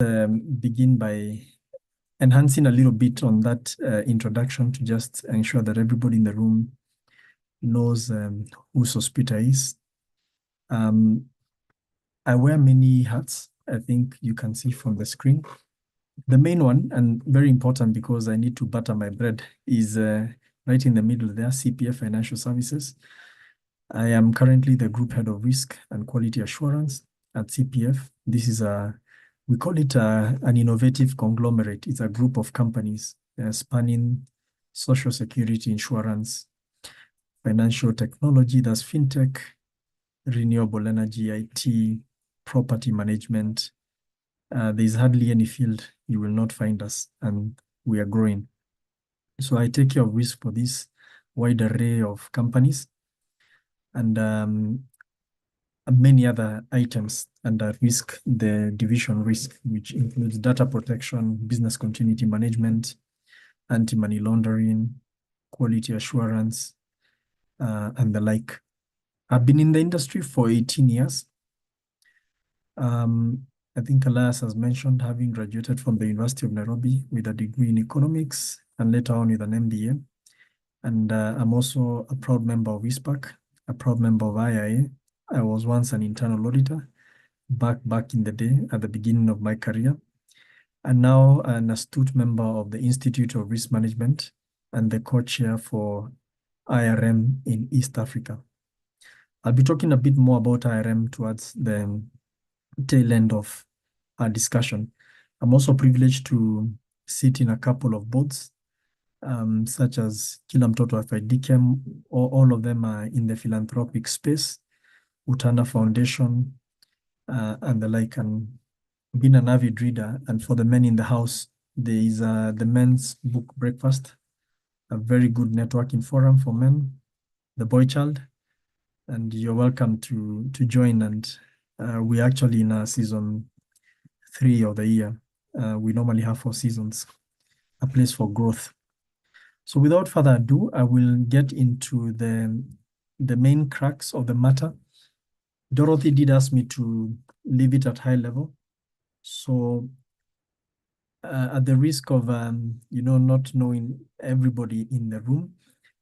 Begin by enhancing a little bit on that introduction to just ensure that everybody in the room knows who Sospita is. I wear many hats, I think you can see from the screen. The main one, and very important because I need to butter my bread, is right in the middle there, CPF Financial Services. I am currently the Group Head of Risk and Quality Assurance at CPF. This is we call it an innovative conglomerate. It's a group of companies spanning social security, insurance, financial technology, that's fintech, renewable energy, IT, property management. There's hardly any field you will not find us, and we are growing. So I take care of risk for this wide array of companies and many other items under risk, the division risk, which includes data protection, business continuity management, anti-money laundering, quality assurance, and the like. I've been in the industry for 18 years. I think Elias has mentioned having graduated from the University of Nairobi with a degree in economics and later on with an MBA. And I'm also a proud member of ISPAC, a proud member of IIA. I was once an internal auditor back in the day at the beginning of my career, and now an astute member of the Institute of Risk Management and the co-chair for IRM in East Africa. I'll be talking a bit more about IRM towards the tail end of our discussion. I'm also privileged to sit in a couple of boards, such as Kila Mtoto FIDCAM, all of them are in the philanthropic space, Utanda Foundation, and the like, and being an avid reader. And for the men in the house, there is the men's book breakfast, a very good networking forum for men, the boy child, and you're welcome to join. And we're actually in season 3 of the year. We normally have 4 seasons, a place for growth. So without further ado, I will get into the main crux of the matter. Dorothy did ask me to leave it at high level. So at the risk of not knowing everybody in the room,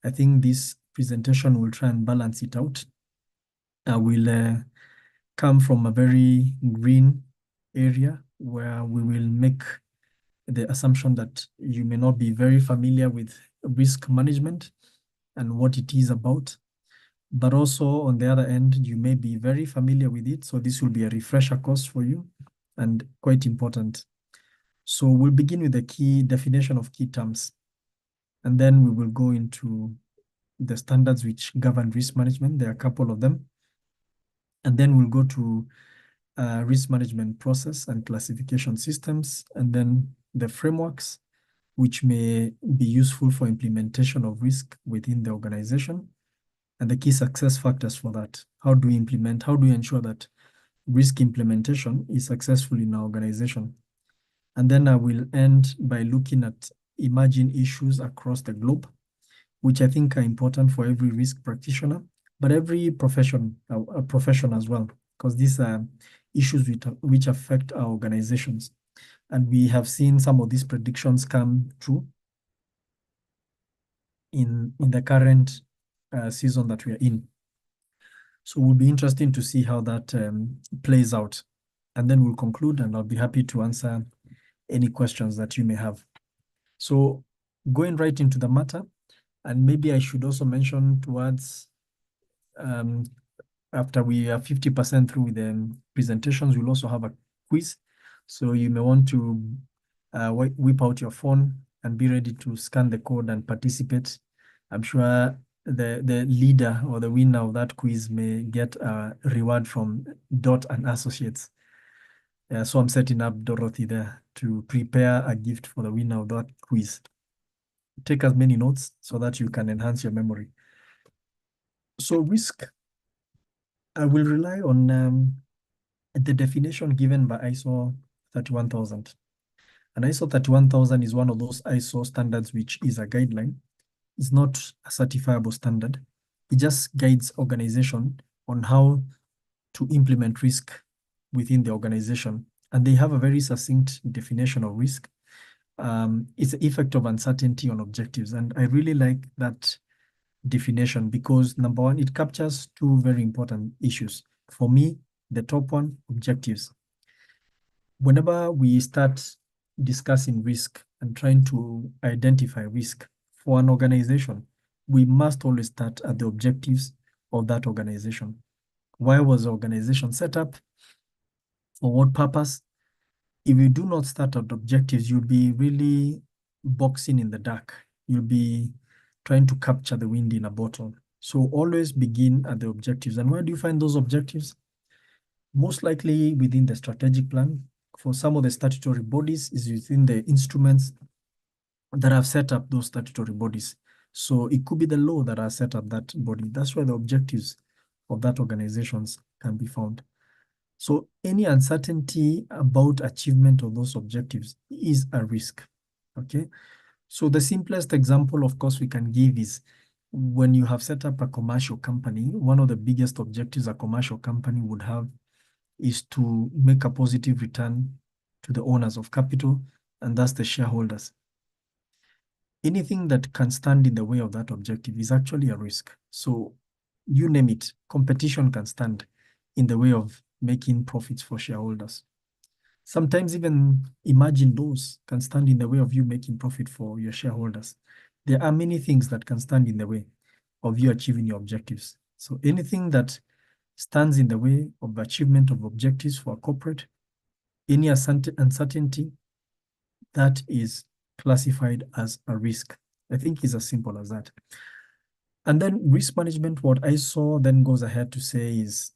I think this presentation will try and balance it out. I will come from a very green area where we will make the assumption that you may not be very familiar with risk management and what it is about. But also on the other end, you may be very familiar with it. So this will be a refresher course for you and quite important. So we'll begin with the key definition of key terms. And then we will go into the standards which govern risk management. There are a couple of them. And then we'll go to risk management process and classification systems, and then the frameworks which may be useful for implementation of risk within the organization, and the key success factors for that. How do we implement, how do we ensure that risk implementation is successful in our organization? And then I will end by looking at emerging issues across the globe, which I think are important for every risk practitioner, but every profession as well, because these are issues which affect our organizations. And we have seen some of these predictions come true in the current season that we are in. So it will be interesting to see how that plays out. And then we'll conclude, and I'll be happy to answer any questions that you may have. So going right into the matter, and maybe I should also mention towards, after we are 50% through the presentations, we'll also have a quiz. So you may want to whip out your phone and be ready to scan the code and participate. I'm sure the leader or the winner of that quiz may get a reward from Dorte&Associates. So I'm setting up Dorothy there to prepare a gift for the winner of that quiz. Take as many notes so that you can enhance your memory. So risk, I will rely on the definition given by ISO 31000. And ISO 31000 is one of those ISO standards which is a guideline. It's not a certifiable standard. It just guides organization on how to implement risk within the organization and they have a very succinct definition of risk. It's the effect of uncertainty on objectives. And I really like that definition because number one, it captures two very important issues. For me, the top one, objectives. Whenever we start discussing risk and trying to identify risk for an organization, we must always start at the objectives of that organization. Why was the organization set up? For what purpose? If you do not start at objectives, you'll be really boxing in the dark. You'll be trying to capture the wind in a bottle. So always begin at the objectives. And where do you find those objectives? Most likely within the strategic plan. For some of the statutory bodies is within the instruments that have set up those statutory bodies. So it could be the law that has set up that body. That's where the objectives of that organizations can be found. So any uncertainty about achievement of those objectives is a risk, okay? So the simplest example, of course, we can give is when you have set up a commercial company, one of the biggest objectives a commercial company would have is to make a positive return to the owners of capital, and that's the shareholders. Anything that can stand in the way of that objective is actually a risk. So you name it, competition can stand in the way of making profits for shareholders. Sometimes even imagine those can stand in the way of you making profit for your shareholders. There are many things that can stand in the way of you achieving your objectives. So anything that stands in the way of achievement of objectives for a corporate, any uncertainty, that is classified as a risk. I think it's as simple as that. And then risk management, what I saw then goes ahead to say is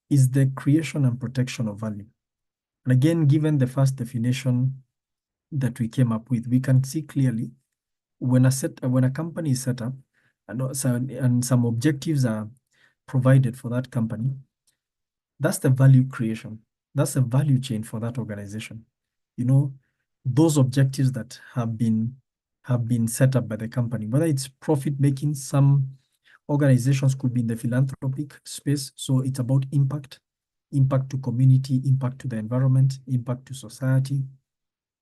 the creation and protection of value. And again, given the first definition that we came up with, we can see clearly when a company is set up and some objectives are provided for that company, that's the value creation. That's a value chain for that organization. You know, those objectives that have been set up by the company, whether it's profit making, some organizations could be in the philanthropic space. So it's about impact to community, impact to the environment, impact to society.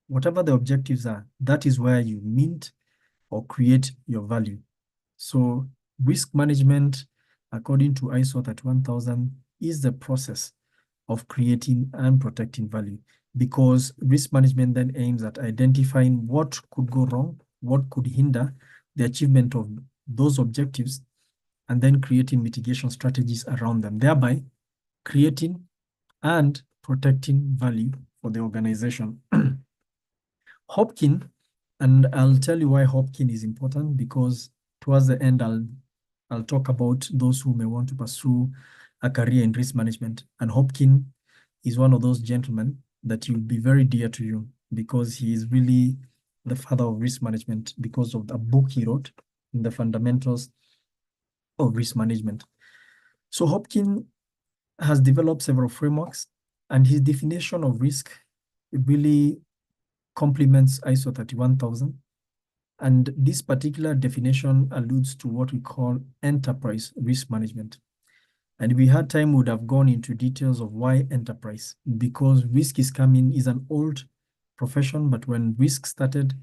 Whatever the objectives are, that is where you mint or create your value. So risk management, according to ISO 31000, is the process of creating and protecting value, because risk management then aims at identifying what could go wrong, what could hinder the achievement of those objectives, and then creating mitigation strategies around them, thereby creating and protecting value for the organization. Hopkin, and I'll tell you why Hopkin is important, because towards the end, I'll talk about those who may want to pursue a career in risk management. And Hopkin is one of those gentlemen that will be very dear to you, because he is really the father of risk management because of the book he wrote, The Fundamentals of Risk Management. So Hopkin has developed several frameworks, and his definition of risk really complements ISO 31000. And this particular definition alludes to what we call enterprise risk management. And if we had time, we would have gone into details of why enterprise, because risk is an old profession, but when risk started,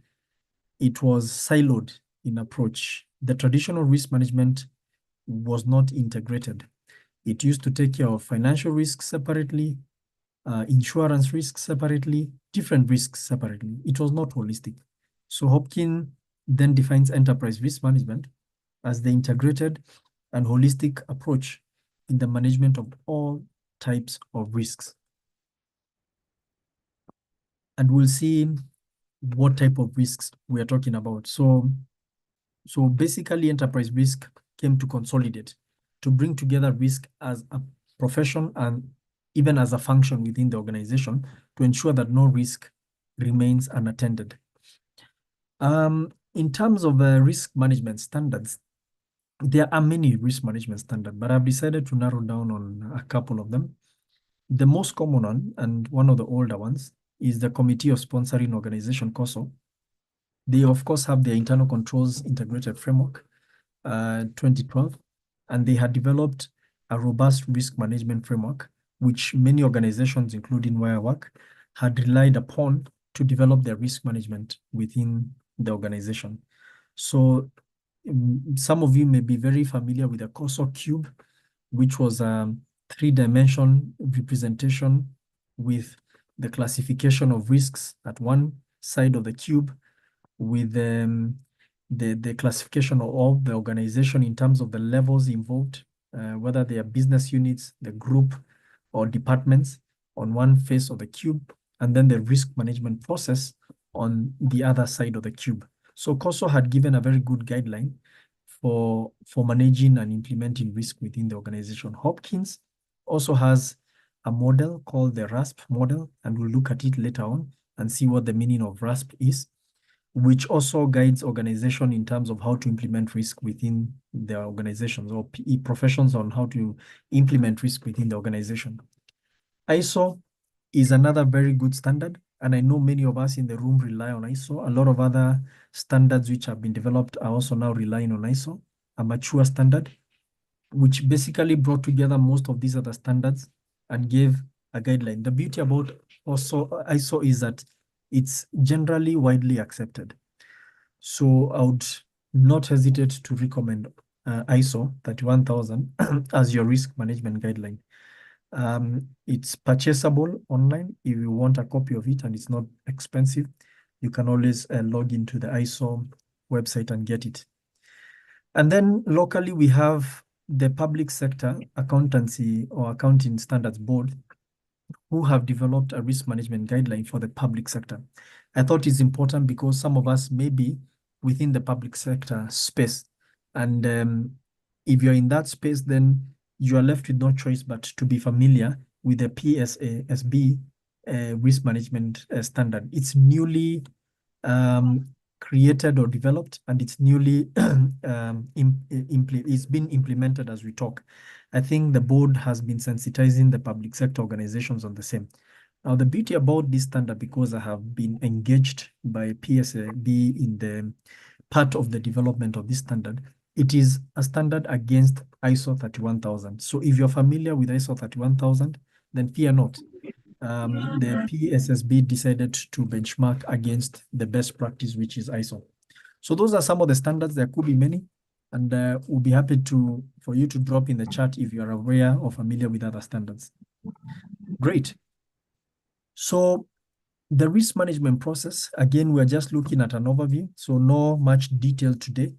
it was siloed in approach. The traditional risk management was not integrated. It used to take care of financial risks separately, insurance risks separately, different risks separately. It was not holistic. So Hopkin then defines enterprise risk management as the integrated and holistic approach in the management of all types of risks. And we'll see what type of risks we are talking about. So basically, enterprise risk came to consolidate, to bring together risk as a profession and even as a function within the organization, to ensure that no risk remains unattended. In terms of risk management standards, there are many risk management standards, but I've decided to narrow down on a couple of them. The most common one, and one of the older ones, is the Committee of Sponsoring Organization, COSO. They, of course, have their internal controls integrated framework, 2012, and they had developed a robust risk management framework which many organizations, including where I work, had relied upon to develop their risk management within the organization. So some of you may be very familiar with the COSO cube, which was a three-dimension representation with the classification of risks at one side of the cube, with the classification of the organization in terms of the levels involved, whether they are business units, the group, or departments on one face of the cube, and then the risk management process on the other side of the cube. So COSO had given a very good guideline for managing and implementing risk within the organization. Hopkins also has a model called the RASP model, and we'll look at it later on and see what the meaning of RASP is, which also guides organization in terms of how to implement risk within their organizations, or PE professions on how to implement risk within the organization. ISO is another very good standard, and I know many of us in the room rely on ISO. A lot of other standards which have been developed are also now relying on ISO, a mature standard, which basically brought together most of these other standards and gave a guideline. The beauty about also ISO is that it's generally widely accepted. So I would not hesitate to recommend ISO 31000 as your risk management guideline. It's purchasable online. If you want a copy of it and it's not expensive, you can always log into the ISO website and get it. And then locally, we have the Public Sector Accountancy or Accounting Standards Board, who have developed a risk management guideline for the public sector. I thought it's important because some of us may be within the public sector space. And if you're in that space, then you are left with no choice but to be familiar with the PSASB risk management standard. It's newly created or developed, and it's newly it's been implemented as we talk. I think the board has been sensitizing the public sector organizations on the same. Now, the beauty about this standard, because I have been engaged by PSAB in the part of the development of this standard, it is a standard against ISO 31000. So if you're familiar with ISO 31000, then fear not. The PSSB decided to benchmark against the best practice, which is ISO. So those are some of the standards. There could be many, and we'll be happy for you to drop in the chat if you are aware or familiar with other standards. Great. So the risk management process, again, we're just looking at an overview, so no much detail today.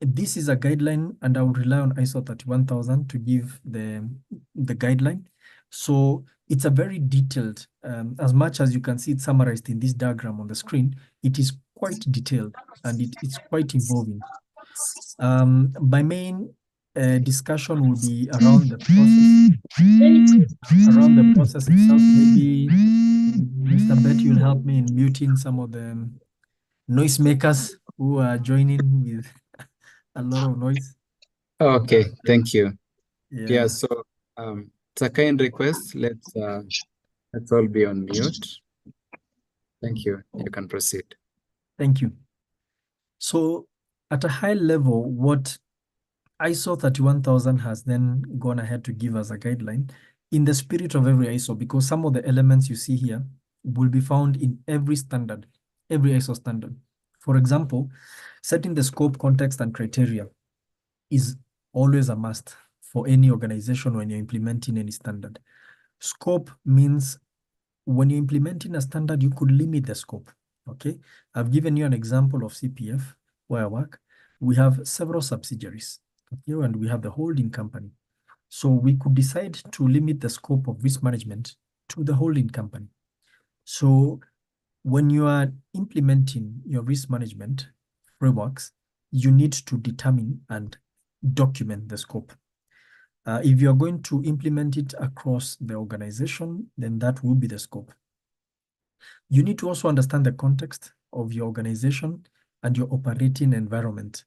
This is a guideline, and I will rely on ISO 31000 to give the guideline. So it's a very detailed, as much as you can see it summarized in this diagram on the screen, it is quite detailed and it's quite involving. My main discussion will be around the process itself. Maybe Mr. Bet, you'll help me in muting some of the noisemakers who are joining with a lot of noise. Okay, thank you. Yeah. So it's a kind request. Let's all be on mute. Thank you. You can proceed. Thank you. So at a high level, what ISO 31000 has then gone ahead to give us a guideline in the spirit of every ISO, because some of the elements you see here will be found in every standard, every ISO standard. For example, setting the scope, context, and criteria is always a must for any organization when you're implementing any standard. Scope means when you're implementing a standard, you could limit the scope, okay? I've given you an example of CPF, where I work. We have several subsidiaries, okay? And we have the holding company. So we could decide to limit the scope of risk management to the holding company. So when you are implementing your risk management frameworks, you need to determine and document the scope. If you're going to implement it across the organization, then that will be the scope. You need to also understand the context of your organization and your operating environment.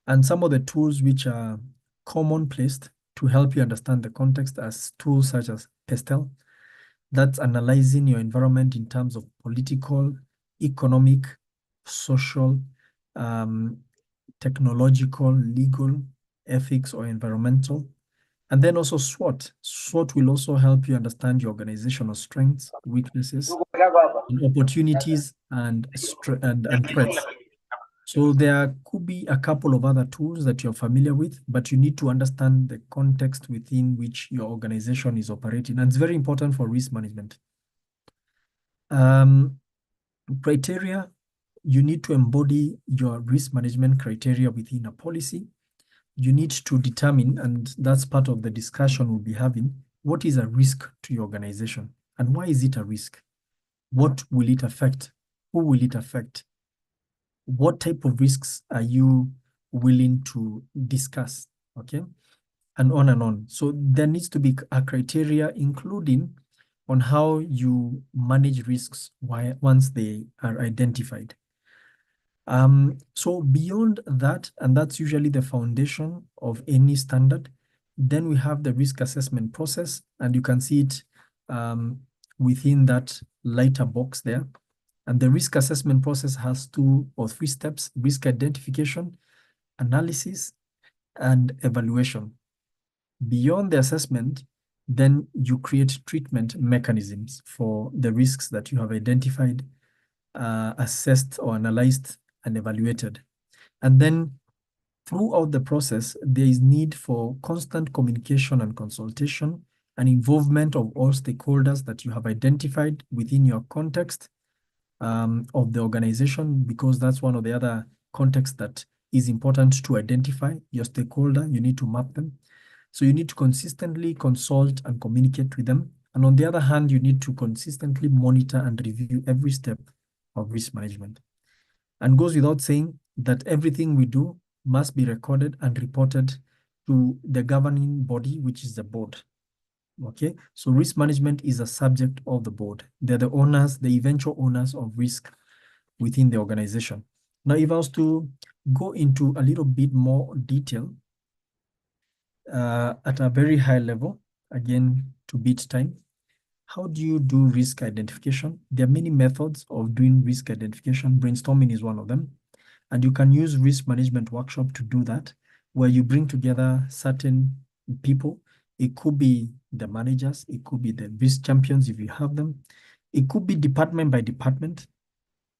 And some of the tools which are commonplace to help you understand the context as tools such as PESTEL, that's analyzing your environment in terms of political, economic, social, technological, legal, ethics, or environmental. And then also SWOT. SWOT will also help you understand your organizational strengths, weaknesses, and opportunities and threats. So there could be a couple of other tools that you're familiar with, but you need to understand the context within which your organization is operating. And it's very important for risk management. Criteria, you need to embody your risk management criteria within a policy. You need to determine, and that's part of the discussion we'll be having, what is a risk to your organization and why is it a risk? What will it affect? Who will it affect? What type of risks are you willing to discuss? Okay, and on and on. So there needs to be a criteria, including on how you manage risks once they are identified. So beyond that, and that's usually the foundation of any standard, then we have the risk assessment process, and you can see it within that lighter box there. And the risk assessment process has 2 or 3 steps: risk identification, analysis, and evaluation. Beyond the assessment, then you create treatment mechanisms for the risks that you have identified, assessed or analyzed and evaluated. And then throughout the process, there is need for constant communication and consultation and involvement of all stakeholders that you have identified within your context of the organization, because that's one of the other contexts that is important to identify your stakeholder. You need to map them. So you need to consistently consult and communicate with them. And on the other hand, you need to consistently monitor and review every step of risk management. And goes without saying that everything we do must be recorded and reported to the governing body, which is the board. Okay, so risk management is a subject of the board. They're the owners, the eventual owners of risk within the organization. Now, if I was to go into a little bit more detail at a very high level, again, to beat time, how do you do risk identification? There are many methods of doing risk identification. Brainstorming is one of them. And you can use risk management workshop to do that, where you bring together certain people. It could be the managers, it could be the risk champions if you have them. It could be department by department.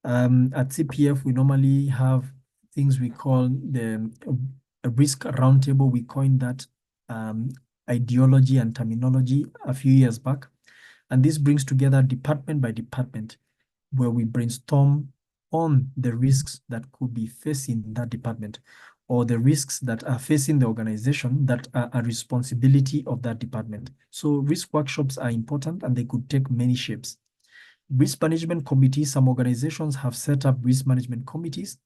At CPF, we normally have things we call the risk roundtable. We coined that ideology and terminology a few years back. And this brings together department by department, where we brainstorm on the risks that could be facing that department, or the risks that are facing the organization that are a responsibility of that department. So risk workshops are important, and they could take many shapes. Risk management committees, some organizations have set up risk management committees.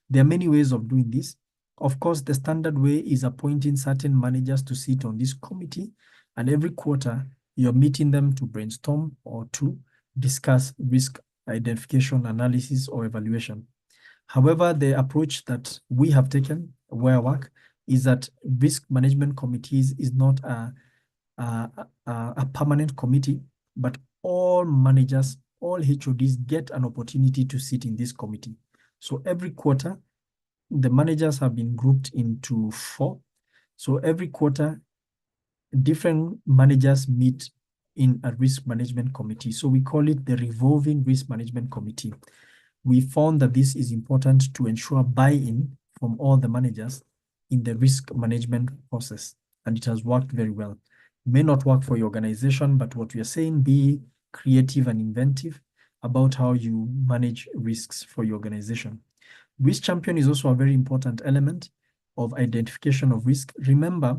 There are many ways of doing this. Of course, the standard way is appointing certain managers to sit on this committee, and every quarter you're meeting them to brainstorm or to discuss risk identification, analysis, or evaluation. However, the approach that we have taken where I work is that risk management committees is not a permanent committee, but all managers, all HODs get an opportunity to sit in this committee. So every quarter, the managers have been grouped into 4. So every quarter, different managers meet in a risk management committee. So we call it the revolving risk management committee. We found that this is important to ensure buy-in from all the managers in the risk management process, and it has worked very well. It may not work for your organization, but what we are saying, be creative and inventive about how you manage risks for your organization. Risk champion is also a very important element of identification of risk. Remember,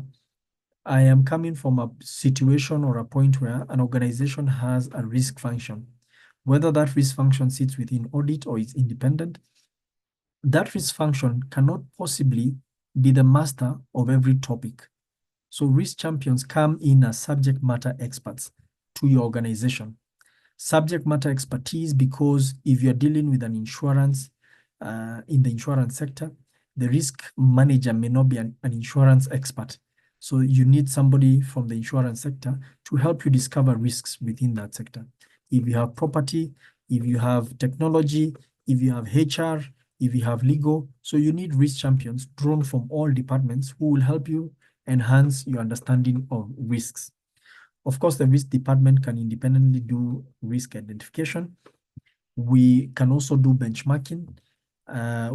I am coming from a situation or a point where an organization has a risk function. Whether that risk function sits within audit or is independent, that risk function cannot possibly be the master of every topic. So risk champions come in as subject matter experts to your organization. Subject matter expertise, because if you're dealing with an insurance, in the insurance sector, the risk manager may not be an insurance expert. So you need somebody from the insurance sector to help you discover risks within that sector. If you have property, if you have technology, if you have HR, if you have legal, so you need risk champions drawn from all departments who will help you enhance your understanding of risks. Of course, the risk department can independently do risk identification. We can also do benchmarking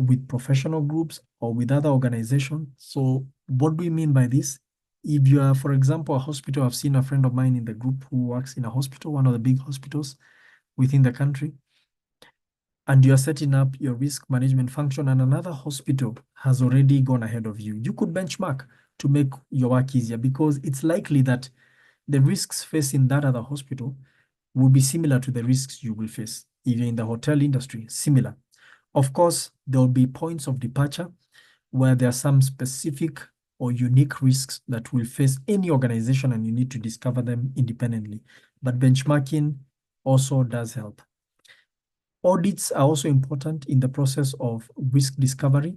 with professional groups or with other organizations. So what do we mean by this? If you are, for example, a hospital, I've seen a friend of mine in the group who works in a hospital, one of the big hospitals within the country, and you are setting up your risk management function and another hospital has already gone ahead of you. You could benchmark to make your work easier because it's likely that the risks facing that other hospital will be similar to the risks you will face. If you're in the hotel industry, similar. Of course, there will be points of departure where there are some specific or unique risks that will face any organization and you need to discover them independently. But benchmarking also does help. Audits are also important in the process of risk discovery.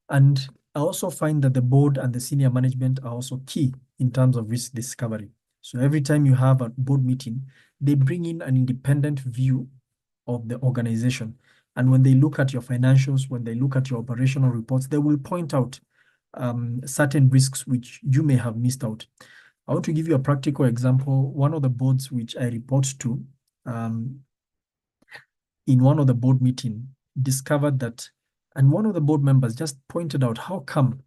And I also find that the board and the senior management are also key in terms of risk discovery. So every time you have a board meeting, they bring in an independent view of the organization. And when they look at your financials, when they look at your operational reports, they will point out certain risks which you may have missed out. I want to give you a practical example. One of the boards which I report to, in one of the board meeting, discovered that, and one of the board members just pointed out how come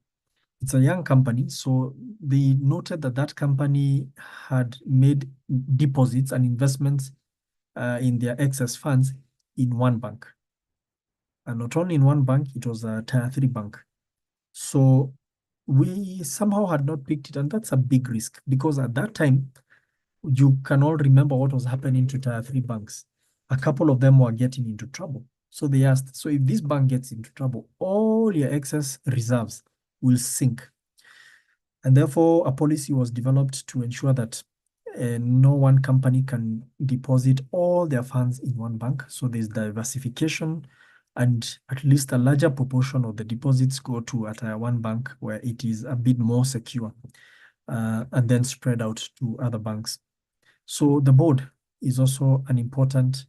it's a young company. So they noted that that company had made deposits and investments in their excess funds in one bank. And not only in one bank, it was a tier 3 bank. So we somehow had not picked it. And that's a big risk because at that time, you can all remember what was happening to tier 3 banks. A couple of them were getting into trouble. So they asked, so if this bank gets into trouble, all your excess reserves will sink. And therefore, a policy was developed to ensure that no one company can deposit all their funds in one bank. So there's diversification, and at least a larger proportion of the deposits go to at one bank where it is a bit more secure, and then spread out to other banks. So the board is also an important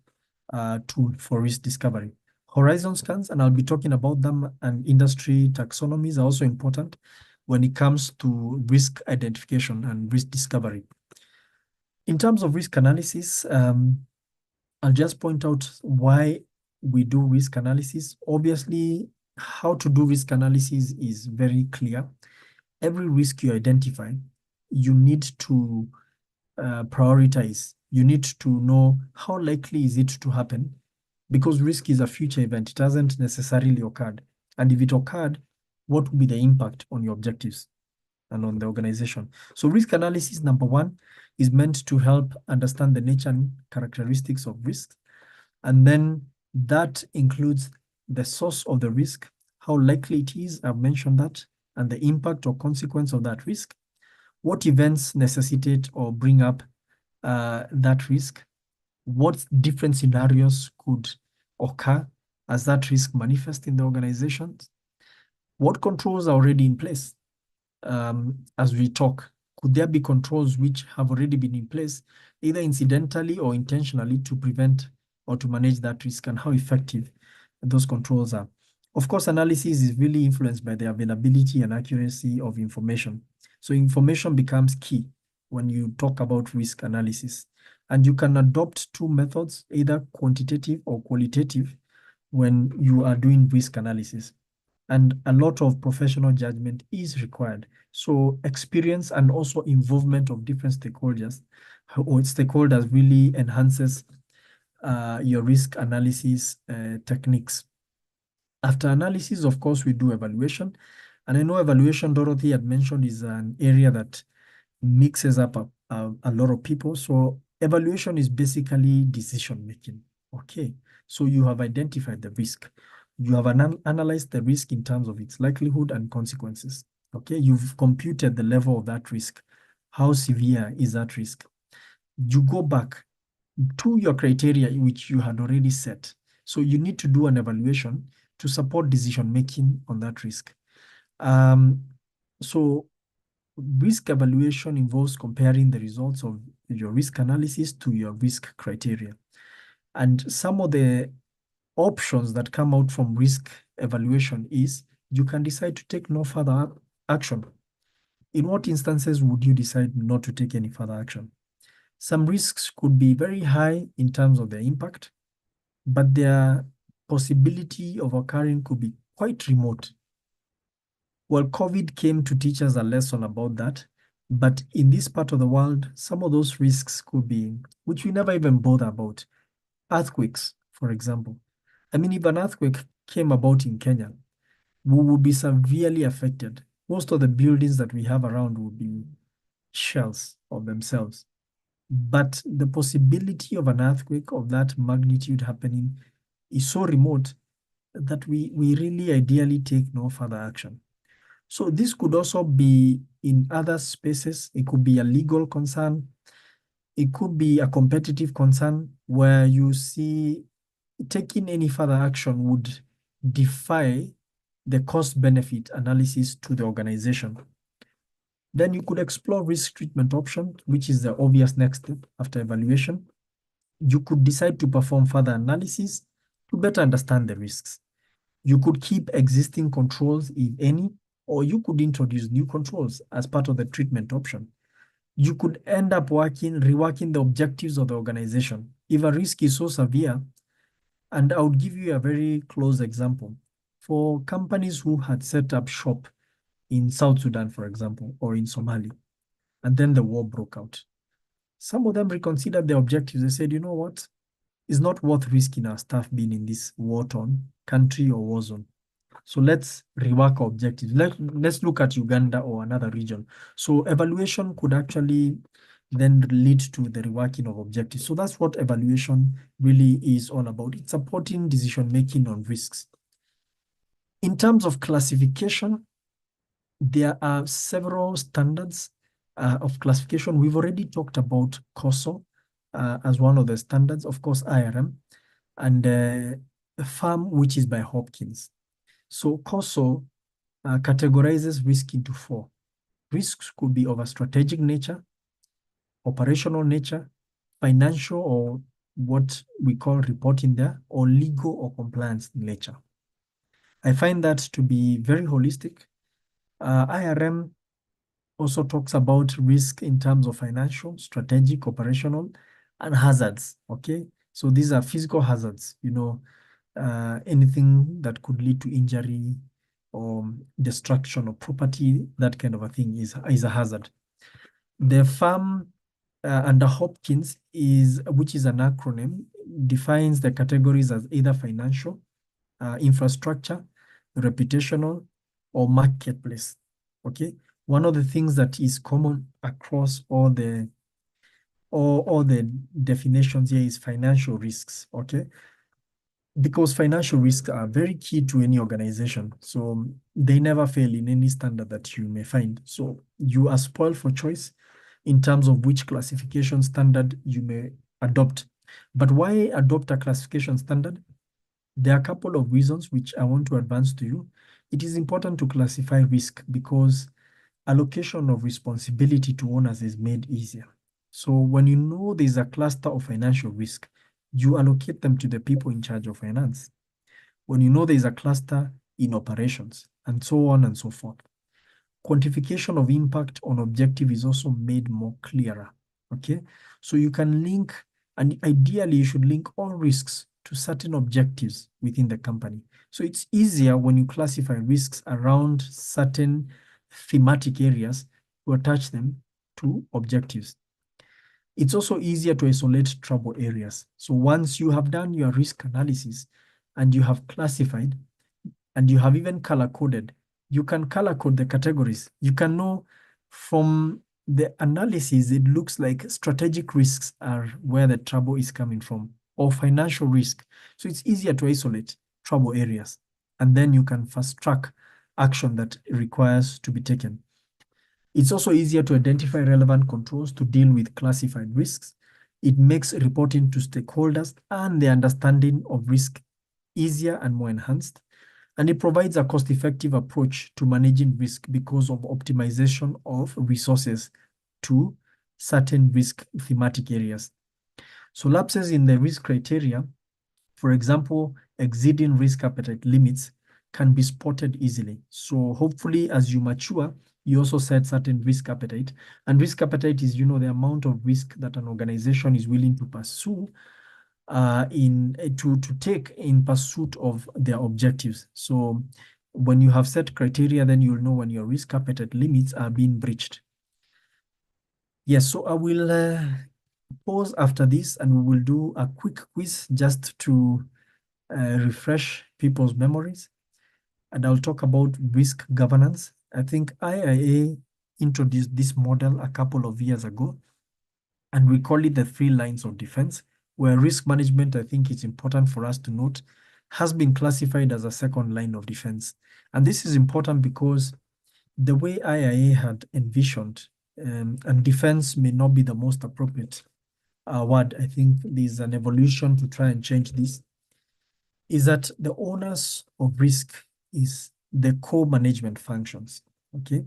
tool for risk discovery. Horizon scans, and I'll be talking about them, and industry taxonomies are also important when it comes to risk identification and risk discovery. In terms of risk analysis, I'll just point out why we do risk analysis. Obviously, how to do risk analysis is very clear. Every risk you identify, you need to prioritize. You need to know how likely is it to happen, because risk is a future event. It hasn't necessarily occurred. And if it occurred, what will be the impact on your objectives and on the organization? So risk analysis, number one, is meant to help understand the nature and characteristics of risk. And then that includes the source of the risk, how likely it is, I've mentioned that, and the impact or consequence of that risk. What events necessitate or bring up that risk? What different scenarios could occur as that risk manifests in the organization? What controls are already in place as we talk? Could there be controls which have already been in place, either incidentally or intentionally, to prevent or to manage that risk, and how effective those controls are? Of course, analysis is really influenced by the availability and accuracy of information. So information becomes key when you talk about risk analysis. And you can adopt two methods, either quantitative or qualitative, when you are doing risk analysis. And a lot of professional judgment is required. So experience and also involvement of different stakeholders really enhances your risk analysis techniques. After analysis, of course, we do evaluation. And I know evaluation, Dorothy had mentioned, is an area that mixes up a lot of people. So evaluation is basically decision making. Okay, so you have identified the risk. You have analyzed the risk in terms of its likelihood and consequences. Okay, you've computed the level of that risk. How severe is that risk? You go back to your criteria which you had already set. So you need to do an evaluation to support decision making on that risk. So risk evaluation involves comparing the results of your risk analysis to your risk criteria. And some of the options that come out from risk evaluation is you can decide to take no further action. in what instances would you decide not to take any further action? Some risks could be very high in terms of their impact, but their possibility of occurring could be quite remote. Well, COVID came to teach us a lesson about that, but in this part of the world, some of those risks could be, which we never even bother about. Earthquakes, for example. I mean, if an earthquake came about in Kenya, we would be severely affected. Most of the buildings that we have around would be shells of themselves. But the possibility of an earthquake of that magnitude happening is so remote that we really ideally take no further action. So this could also be in other spaces. It could be a legal concern. It could be a competitive concern where you see taking any further action would defy the cost-benefit analysis to the organization. Then you could explore risk treatment option, which is the obvious next step after evaluation. You could decide to perform further analysis to better understand the risks. You could keep existing controls, if any, or you could introduce new controls as part of the treatment option. You could end up reworking the objectives of the organization. If a risk is so severe, and I would give you a very close example. For companies who had set up shop in South Sudan, for example, or in Somalia, and then the war broke out, some of them reconsidered their objectives. They said, you know what? It's not worth risking our staff being in this war-torn country or war zone. So let's rework our objectives. Let's look at Uganda or another region. So evaluation could actually then lead to the reworking of objectives. So that's what evaluation really is all about. It's supporting decision-making on risks. In terms of classification, there are several standards of classification. We've already talked about COSO as one of the standards, of course, IRM, and FARM, which is by Hopkins. So COSO categorizes risk into four. Risks could be of a strategic nature, operational nature, financial, or what we call reporting there, or legal or compliance nature. I find that to be very holistic. IRM also talks about risk in terms of financial, strategic, operational, and hazards, okay? So these are physical hazards, anything that could lead to injury or destruction of property, that kind of a thing is a hazard. The FARM under Hopkins, which is an acronym, defines the categories as either financial, infrastructure, reputational, or marketplace, okay? One of the things that is common across all the definitions here is financial risks, okay? Because financial risks are very key to any organization. So they never fail in any standard that you may find. So you are spoiled for choice in terms of which classification standard you may adopt. But why adopt a classification standard? There are a couple of reasons which I want to advance to you. It is important to classify risk because allocation of responsibility to owners is made easier. So when you know there's a cluster of financial risk, you allocate them to the people in charge of finance. When you know there's a cluster in operations, and so on and so forth. Quantification of impact on objective is also made more clearer, okay? So you can link, and ideally you should link all risks to certain objectives within the company. So it's easier when you classify risks around certain thematic areas to attach them to objectives. It's also easier to isolate trouble areas. So once you have done your risk analysis and you have classified and you have even color-coded, you can color-code the categories. You can know from the analysis, it looks like strategic risks are where the trouble is coming from, or financial risk. So it's easier to isolate trouble areas. And then you can fast-track action that requires to be taken. It's also easier to identify relevant controls to deal with classified risks. It makes reporting to stakeholders and the understanding of risk easier and more enhanced. And it provides a cost-effective approach to managing risk because of optimization of resources to certain risk thematic areas. So lapses in the risk criteria, for example, exceeding risk appetite limits, can be spotted easily. So hopefully as you mature, You also set certain risk appetite. And risk appetite is, the amount of risk that an organization is willing to pursue to take in pursuit of their objectives. So when you have set criteria, then you'll know when your risk appetite limits are being breached. Yes, so I will pause after this and we will do a quick quiz just to refresh people's memories. And I'll talk about risk governance. I think IIA introduced this model a couple of years ago, and we call it the 3 lines of defense, where risk management, I think it's important for us to note, has been classified as a second line of defense. And this is important because the way IIA had envisioned, and defense may not be the most appropriate word, I think there's an evolution to try and change this, is that the owners of risk is the core management functions, okay?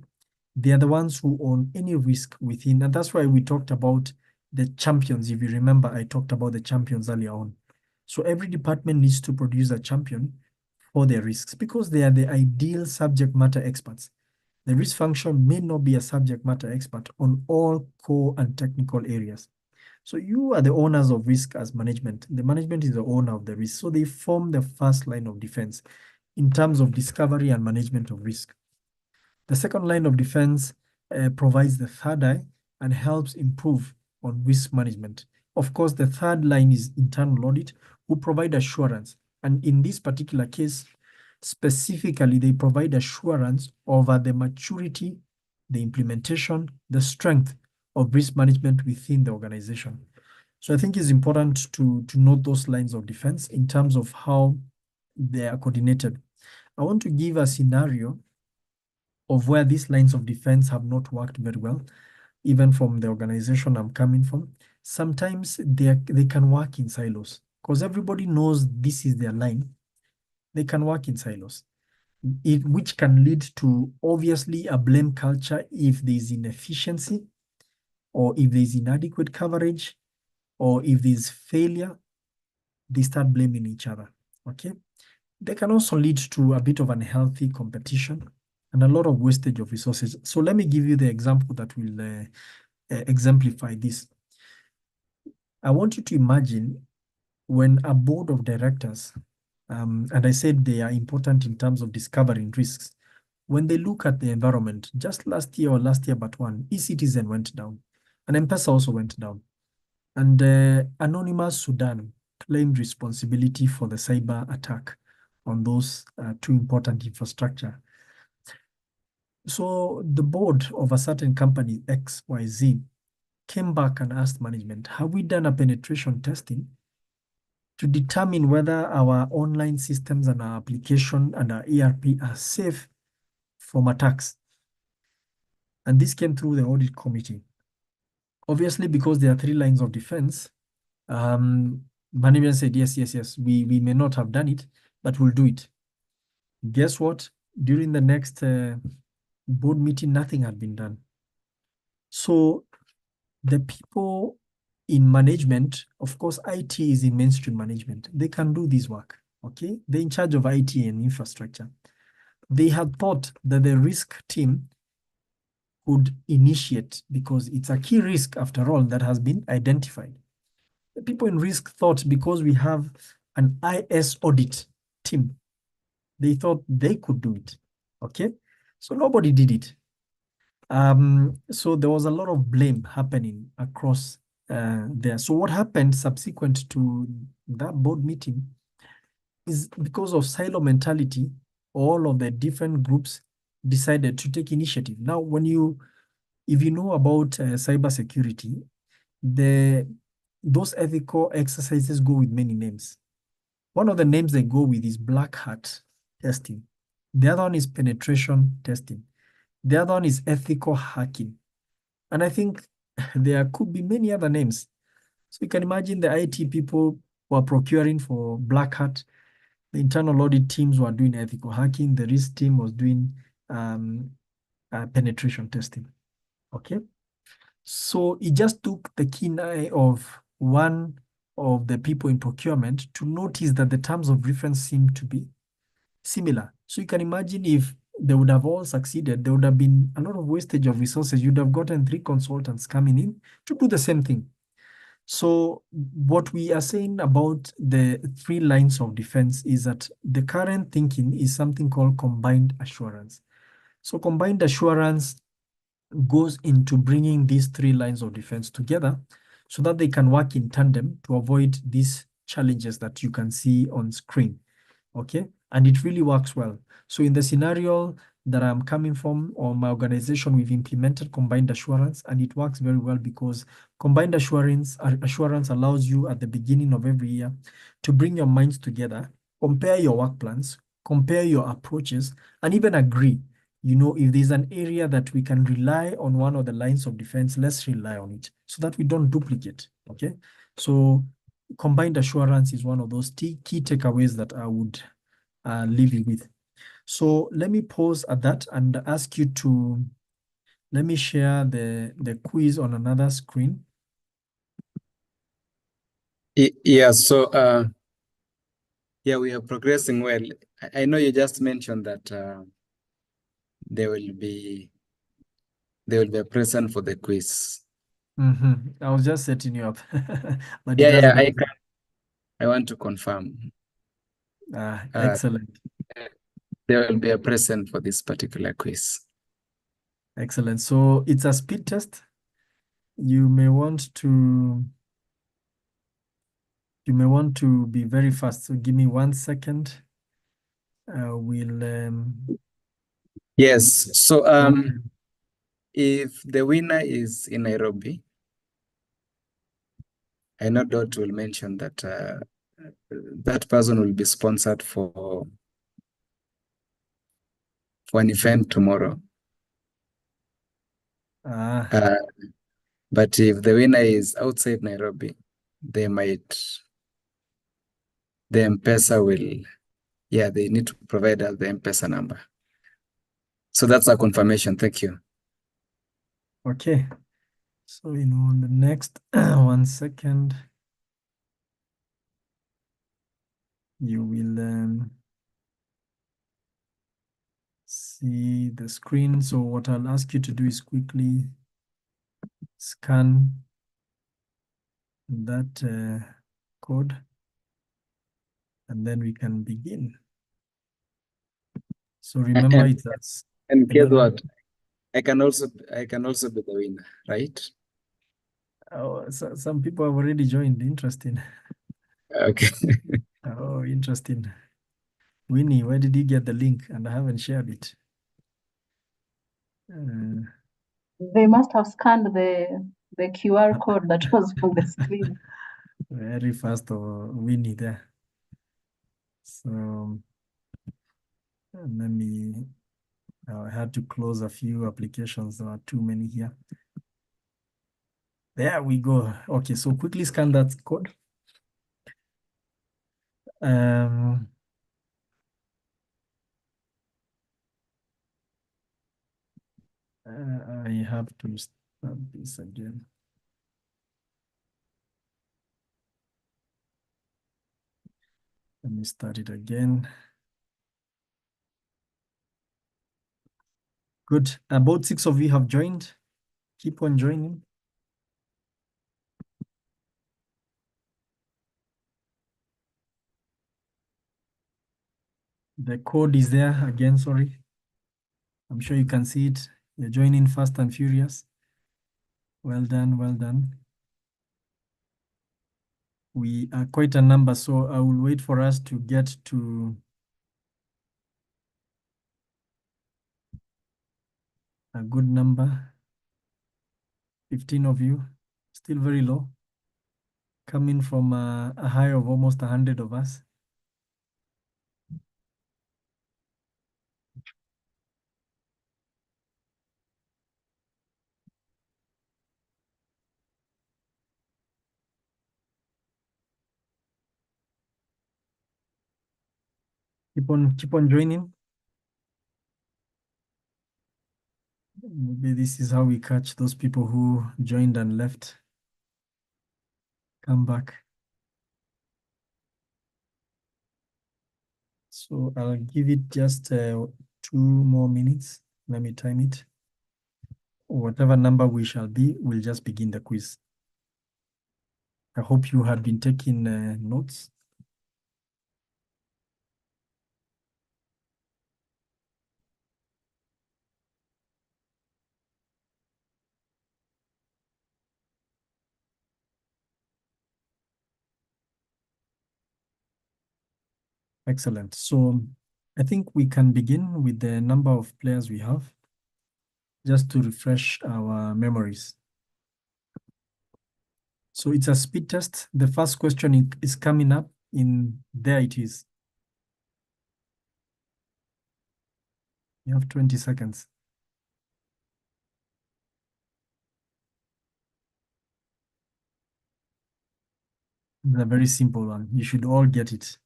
They are the ones who own any risk within, and that's why we talked about the champions. If you remember, I talked about the champions earlier on. So every department needs to produce a champion for their risks because they are the ideal subject matter experts. The risk function may not be a subject matter expert on all core and technical areas. So you are the owners of risk as management. The management is the owner of the risk. So they form the first line of defense in terms of discovery and management of risk. The second line of defense provides the third eye and helps improve on risk management. Of course, the third line is internal audit, who provide assurance. And in this particular case, specifically, they provide assurance over the maturity, the implementation, the strength of risk management within the organization. So I think it's important to note those lines of defense in terms of how they are coordinated. I want to give a scenario of where these lines of defense have not worked very well, even from the organization I'm coming from. Sometimes they can work in silos because everybody knows this is their line. They can work in silos, which can lead to obviously a blame culture if there's inefficiency or if there's inadequate coverage or if there's failure, they start blaming each other, okay? They can also lead to a bit of unhealthy competition and a lot of wastage of resources. So let me give you the example that will exemplify this. I want you to imagine when a board of directors, and I said they are important in terms of discovering risks, when they look at the environment, just last year or last year but one, eCitizen went down and M-Pesa also went down. And Anonymous Sudan claimed responsibility for the cyber attack on those 2 important infrastructure. So the board of a certain company, XYZ, came back and asked management, have we done a penetration testing to determine whether our online systems and our application and our ERP are safe from attacks? And this came through the audit committee. Obviously, because there are 3 lines of defense, management said, yes, we may not have done it, but we'll do it. Guess what? During the next board meeting, nothing had been done. So the people in management, of course, IT is in mainstream management. They can do this work, okay? They're in charge of IT and infrastructure. They had thought that the risk team would initiate because it's a key risk, after all, that has been identified. The people in risk thought because we have an IS audit team, they thought they could do it, okay? So nobody did it. So there was a lot of blame happening across there. So what happened subsequent to that board meeting is because of silo mentality, all of the different groups decided to take initiative. Now, if you know about cybersecurity, those ethical exercises go with many names. One of the names they go with is black hat testing. The other one is penetration testing. The other one is ethical hacking. And I think there could be many other names. So you can imagine the IT people were procuring for black hat. The internal audit teams were doing ethical hacking. The risk team was doing penetration testing. Okay. So it just took the keen eye of one of the people in procurement to notice that the terms of reference seem to be similar. So you can imagine if they would have all succeeded, there would have been a lot of wastage of resources. You'd have gotten 3 consultants coming in to do the same thing. So what we are saying about the 3 lines of defense is that the current thinking is something called combined assurance. So combined assurance goes into bringing these 3 lines of defense together so that they can work in tandem to avoid these challenges that you can see on screen. Okay, and it really works well. So in the scenario that I'm coming from, or my organization, we've implemented combined assurance, and it works very well because combined assurance allows you at the beginning of every year to bring your minds together, compare your work plans, compare your approaches, and even agree. If there's an area that we can rely on one of the lines of defense, let's rely on it so that we don't duplicate. Okay, so combined assurance is one of those key takeaways that I would leave you with. So let me pause at that and ask you to let me share the quiz on another screen. Yeah, so yeah, we are progressing well. I know you just mentioned that there will be a present for the quiz. I was just setting you up, but it Yeah, has yeah, been I want to confirm. excellent. There will be a present for this particular quiz. Excellent. So it's a speed test. You may want to be very fast. So give me 1 second. Yes. So Okay. if the winner is in Nairobi, I know Dot will mention that that person will be sponsored for an event tomorrow. But if the winner is outside Nairobi, the M-Pesa will, they need to provide us the M-Pesa number. So that's a confirmation. Thank you. Okay. So, the next 1 second, you will see the screen. So what I'll ask you to do is quickly scan that code, and then we can begin. So remember, it's at And guess 11. what? I can also be the winner, right? Oh, so some people have already joined. Interesting. Okay. Oh, interesting. Winnie, where did you get the link? And I haven't shared it. They must have scanned the QR code that was on the screen. Very fast of Winnie there. So let me, I had to close a few applications. There are too many here. There we go. Okay, so quickly scan that code. I have to start this again. Let me start it again. Good. About 6 of you have joined. Keep on joining. The code is there again, sorry. I'm sure you can see it. You're joining fast and furious. Well done, well done. We are quite a number, so I will wait for us to get to a good number. 15 of you, still very low. Coming from a high of almost 100 of us. Keep on joining. Maybe this is how we catch those people who joined and left. Come back. So I'll give it just 2 2 more minutes. Let me time it. Whatever number we shall be, we'll just begin the quiz. I hope you had been taking notes. Excellent. So I think we can begin with the number of players we have, just to refresh our memories. So it's a speed test. The first question is coming up in there it is. You have 20 seconds. It's a very simple one. You should all get it.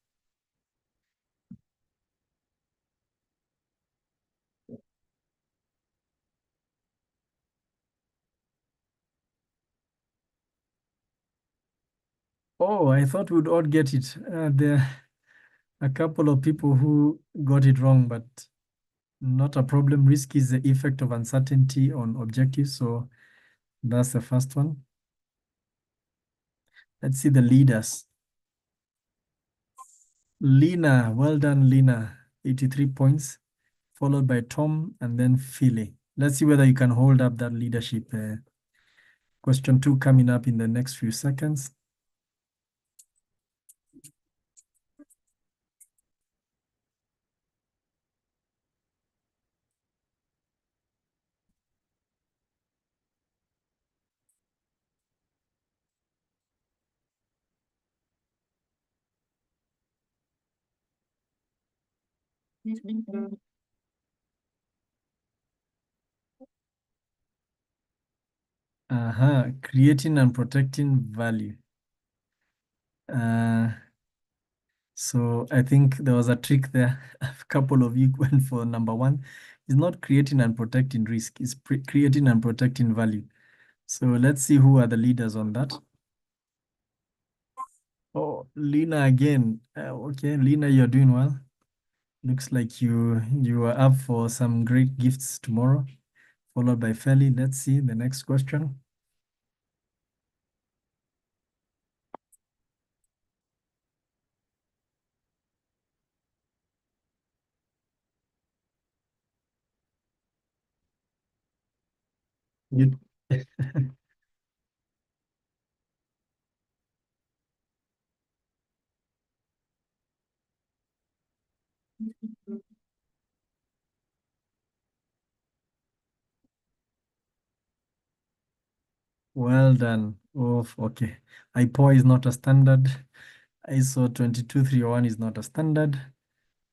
Oh, I thought we'd all get it. There are a couple of people who got it wrong, but not a problem. Risk is the effect of uncertainty on objectives. So that's the first one. Let's see the leaders. Lina, well done, Lina, 83 points, followed by Tom and then Philly. Let's see whether you can hold up that leadership. Question 2 coming up in the next few seconds. Creating and protecting value. So I think there was a trick there. A couple of you went for number 1. It's not creating and protecting risk, it's creating and protecting value. So let's see who are the leaders on that. Oh, Lina again. Okay, Lina, you're doing well. Looks like you are up for some great gifts tomorrow, followed by Feli. Let's see the next question. You well done. Oh, okay. IPO is not a standard. ISO 22301 is not a standard.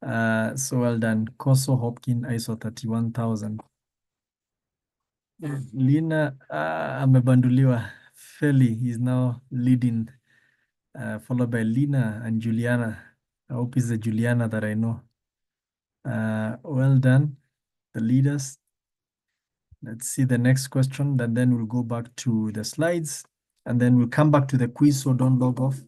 So well done. Koso Hopkin ISO 31000. Lina amebanduliwa. Feli is now leading, followed by Lina and Juliana. I hope it's the Juliana that I know. Well done, the leaders. Let's see the next question, and then we'll go back to the slides, and then we'll come back to the quiz, so don't log off.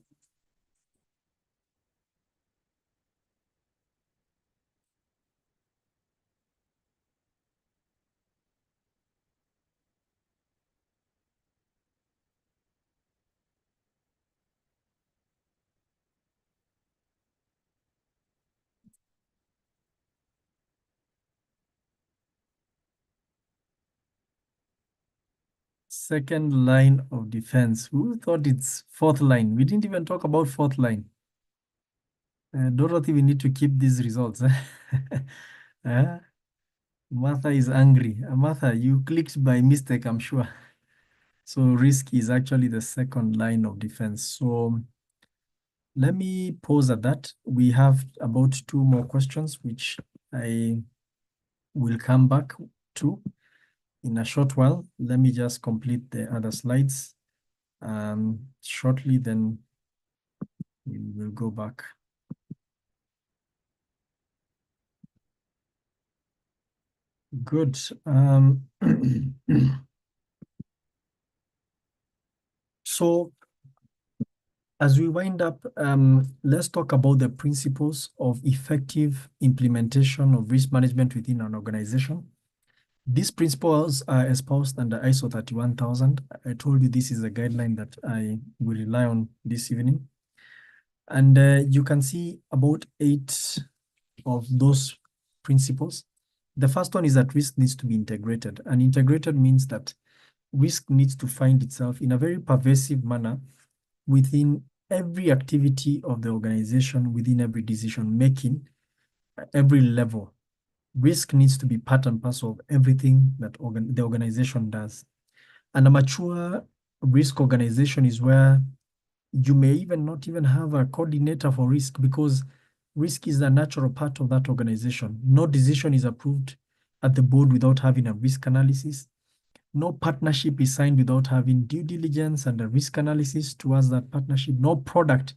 Second line of defense. Who thought it's fourth line? We didn't even talk about fourth line. Dorothy, we need to keep these results. Martha is angry. Martha, you clicked by mistake, I'm sure. So risk is actually the second line of defense. So let me pause at that. We have about 2 more questions, which I will come back to in a short while. Let me just complete the other slides shortly, then we will go back. Good. So As we wind up, let's talk about the principles of effective implementation of risk management within an organization. These principles are espoused under ISO 31000. I told you this is a guideline that I will rely on this evening. And you can see about 8 of those principles. The first one is that risk needs to be integrated. And integrated means that risk needs to find itself in a very pervasive manner within every activity of the organization, within every decision making, every level. Risk needs to be part and parcel of everything that the organization does. And a mature risk organization is where you may even not even have a coordinator for risk, because risk is a natural part of that organization. No decision is approved at the board without having a risk analysis. No partnership is signed without having due diligence and a risk analysis towards that partnership. No product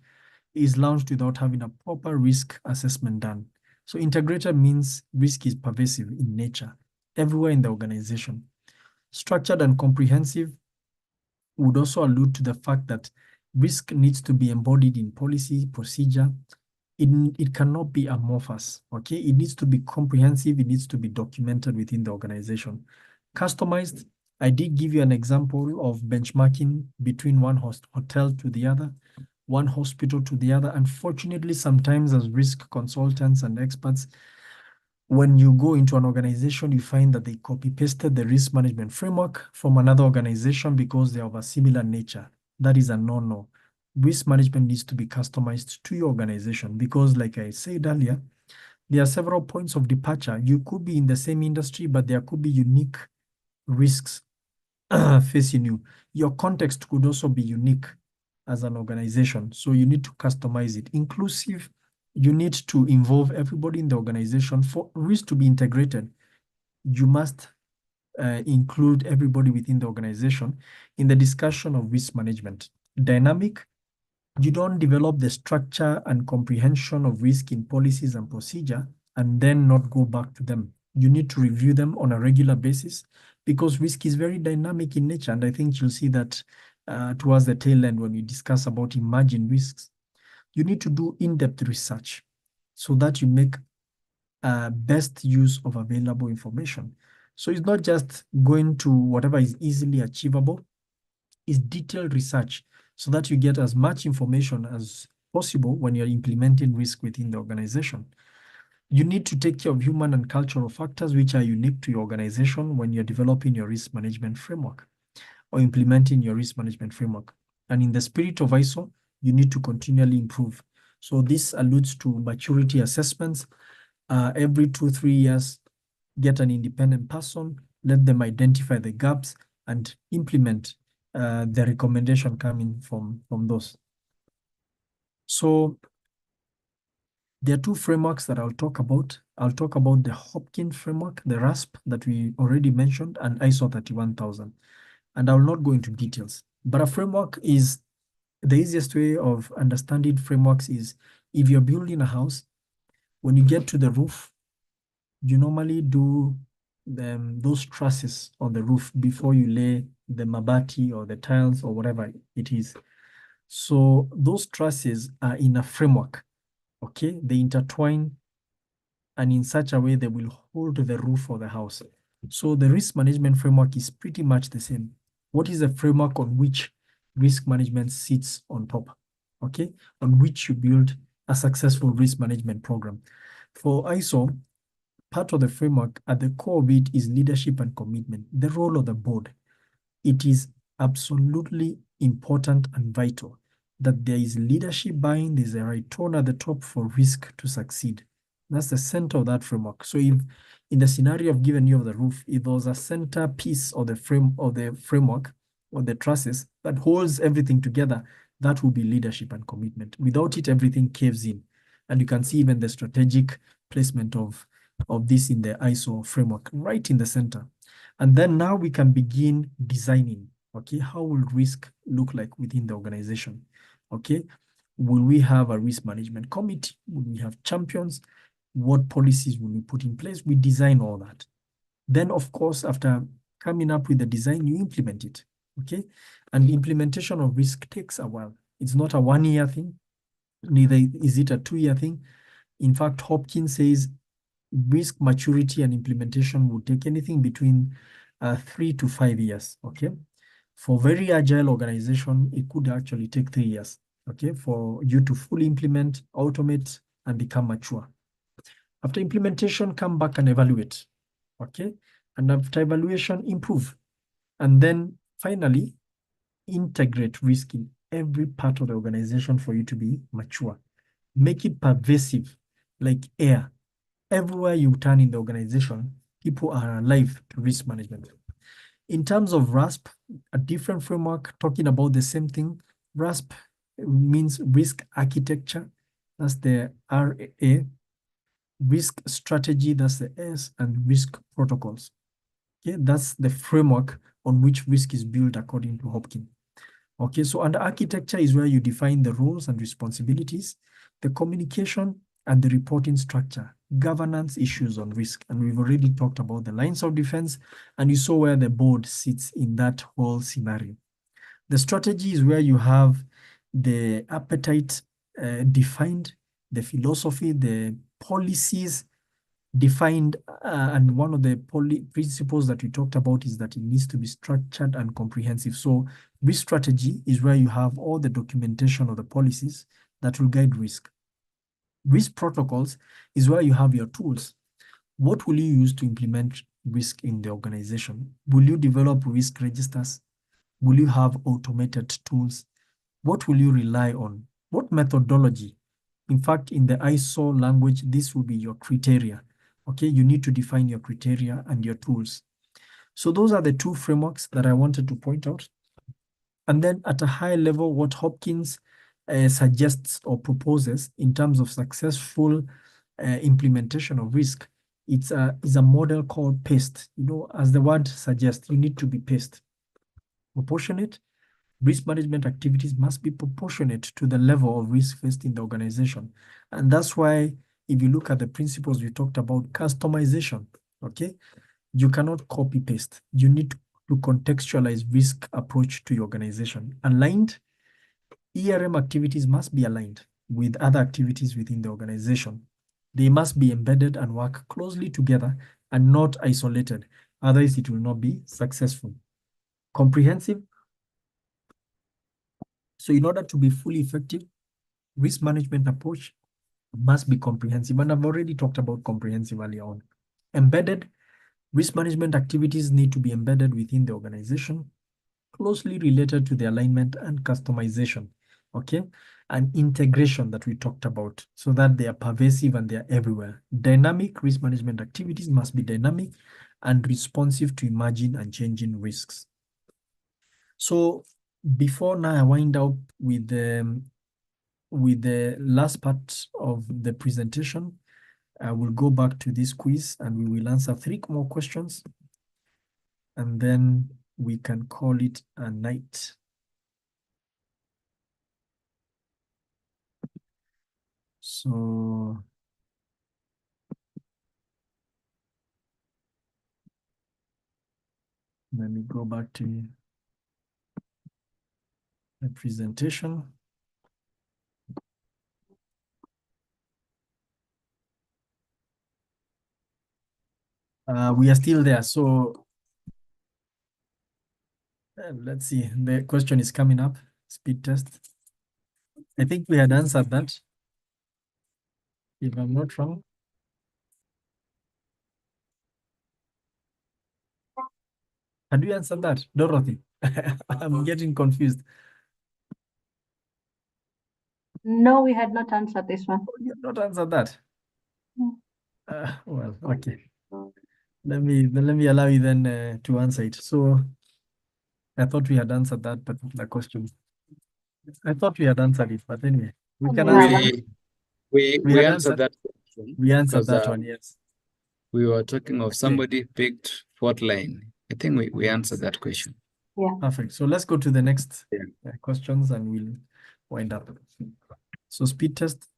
is launched without having a proper risk assessment done. So integrated means risk is pervasive in nature, everywhere in the organization. Structured and comprehensive would also allude to the fact that risk needs to be embodied in policy, procedure. It cannot be amorphous, okay? It needs to be comprehensive. It needs to be documented within the organization. Customized, I did give you an example of benchmarking between one hotel to the other, one hospital to the other. Unfortunately, sometimes as risk consultants and experts, when you go into an organization, you find that they copy-pasted the risk management framework from another organization because they are of a similar nature. That is a no-no. Risk management needs to be customized to your organization because, like I said earlier, there are several points of departure. You could be in the same industry, but there could be unique risks facing you. Your context could also be unique as an organization. So you need to customize it. Inclusive, you need to involve everybody in the organization. For risk to be integrated, you must include everybody within the organization in the discussion of risk management. Dynamic, you don't develop the structure and comprehension of risk in policies and procedure and then not go back to them. You need to review them on a regular basis because risk is very dynamic in nature. And I think you'll see that towards the tail end when we discuss about emerging risks. You need to do in-depth research so that you make best use of available information. So it's not just going to whatever is easily achievable, it's detailed research so that you get as much information as possible when you're implementing risk within the organization. You need to take care of human and cultural factors which are unique to your organization when you're developing your risk management framework or implementing your risk management framework. And in the spirit of ISO, you need to continually improve. So this alludes to maturity assessments. Every 2-3 years, get an independent person, let them identify the gaps and implement the recommendation coming from those. So there are 2 frameworks that I'll talk about. I'll talk about the Hopkins framework, the RASP that we already mentioned, and ISO 31000. And I will not go into details, but a framework is the easiest way of understanding frameworks is if you're building a house, when you get to the roof, you normally do those trusses on the roof before you lay the mabati or the tiles or whatever it is. So those trusses are in a framework, okay? They intertwine and in such a way they will hold the roof of the house. So the risk management framework is pretty much the same. What is the framework on which risk management sits on top, okay? On which you build a successful risk management program. For ISO, part of the framework at the core of it is leadership and commitment, the role of the board. It is absolutely important and vital that there is leadership buying, there's a right tone at the top for risk to succeed. That's the center of that framework. So if in the scenario of given you of the roof, if there was a center piece of the framework or the trusses that holds everything together, that will be leadership and commitment. Without it, everything caves in. And you can see even the strategic placement of this in the ISO framework right in the center. And then now we can begin designing, okay? How will risk look like within the organization, okay? Will we have a risk management committee? Will we have champions? What policies will we put in place? We design all that. Then, of course, after coming up with the design, you implement it, okay? And the implementation of risk takes a while. It's not a 1 year thing, neither is it a 2 year thing. In fact, Hopkins says risk maturity and implementation would take anything between 3 to 5 years, okay? For very agile organization, it could actually take 3 years, okay, for you to fully implement, automate, and become mature. After implementation, come back and evaluate, okay? And after evaluation, improve. And then finally, integrate risk in every part of the organization for you to be mature. Make it pervasive, like air. Everywhere you turn in the organization, people are alive to risk management. In terms of RASP, a different framework talking about the same thing. RASP means risk architecture. That's the RA. Risk strategy, that's the S, and risk protocols. Okay, that's the framework on which risk is built according to Hopkins. Okay, so under architecture is where you define the roles and responsibilities, the communication and the reporting structure, governance issues on risk. And we've already talked about the lines of defense, and you saw where the board sits in that whole scenario. The strategy is where you have the appetite defined, the philosophy, the policies defined, and one of the principles that we talked about is that it needs to be structured and comprehensive. So risk strategy is where you have all the documentation of the policies that will guide risk. Risk protocols is where you have your tools. What will you use to implement risk in the organization? Will you develop risk registers? Will you have automated tools? What will you rely on? What methodology? In fact, in the ISO language, this will be your criteria. Okay, you need to define your criteria and your tools. So those are the two frameworks that I wanted to point out. And then at a high level, what Hopkins suggests or proposes in terms of successful implementation of risk, it's a model called PACE. You know, as the word suggests, you need to be paced. Proportionate. Risk management activities must be proportionate to the level of risk faced in the organization. And that's why if you look at the principles we talked about, customization, okay? You cannot copy paste. You need to contextualize risk approach to your organization. Aligned, ERM activities must be aligned with other activities within the organization. They must be embedded and work closely together and not isolated. Otherwise, it will not be successful. Comprehensive. So in order to be fully effective, risk management approach must be comprehensive. And I've already talked about comprehensive earlier on. Embedded, risk management activities need to be embedded within the organization, closely related to the alignment and customization, okay? And integration that we talked about so that they are pervasive and they are everywhere. Dynamic risk management activities must be dynamic and responsive to emerging and changing risks. So before now I wind up with the last part of the presentation, I will go back to this quiz and we will answer 3 more questions. And then we can call it a night. So let me go back to the presentation. We are still there. So let's see. The question is coming up. Speed test. I think we had answered that, if I'm not wrong. Had we answered that, Dorothy? I'm getting confused. No, we had not answered this one. You have not answered that. No. Well, okay. Let me allow you then to answer it. So I thought we had answered that particular question. I thought we had answered it, but anyway, we can Yeah. answer it. We had answered that question. We answered because, that one, yes. We were talking of somebody picked Fort Line. I think we answered that question. Yeah. Perfect. So let's go to the next Yeah. questions and we'll wind up. So speed test.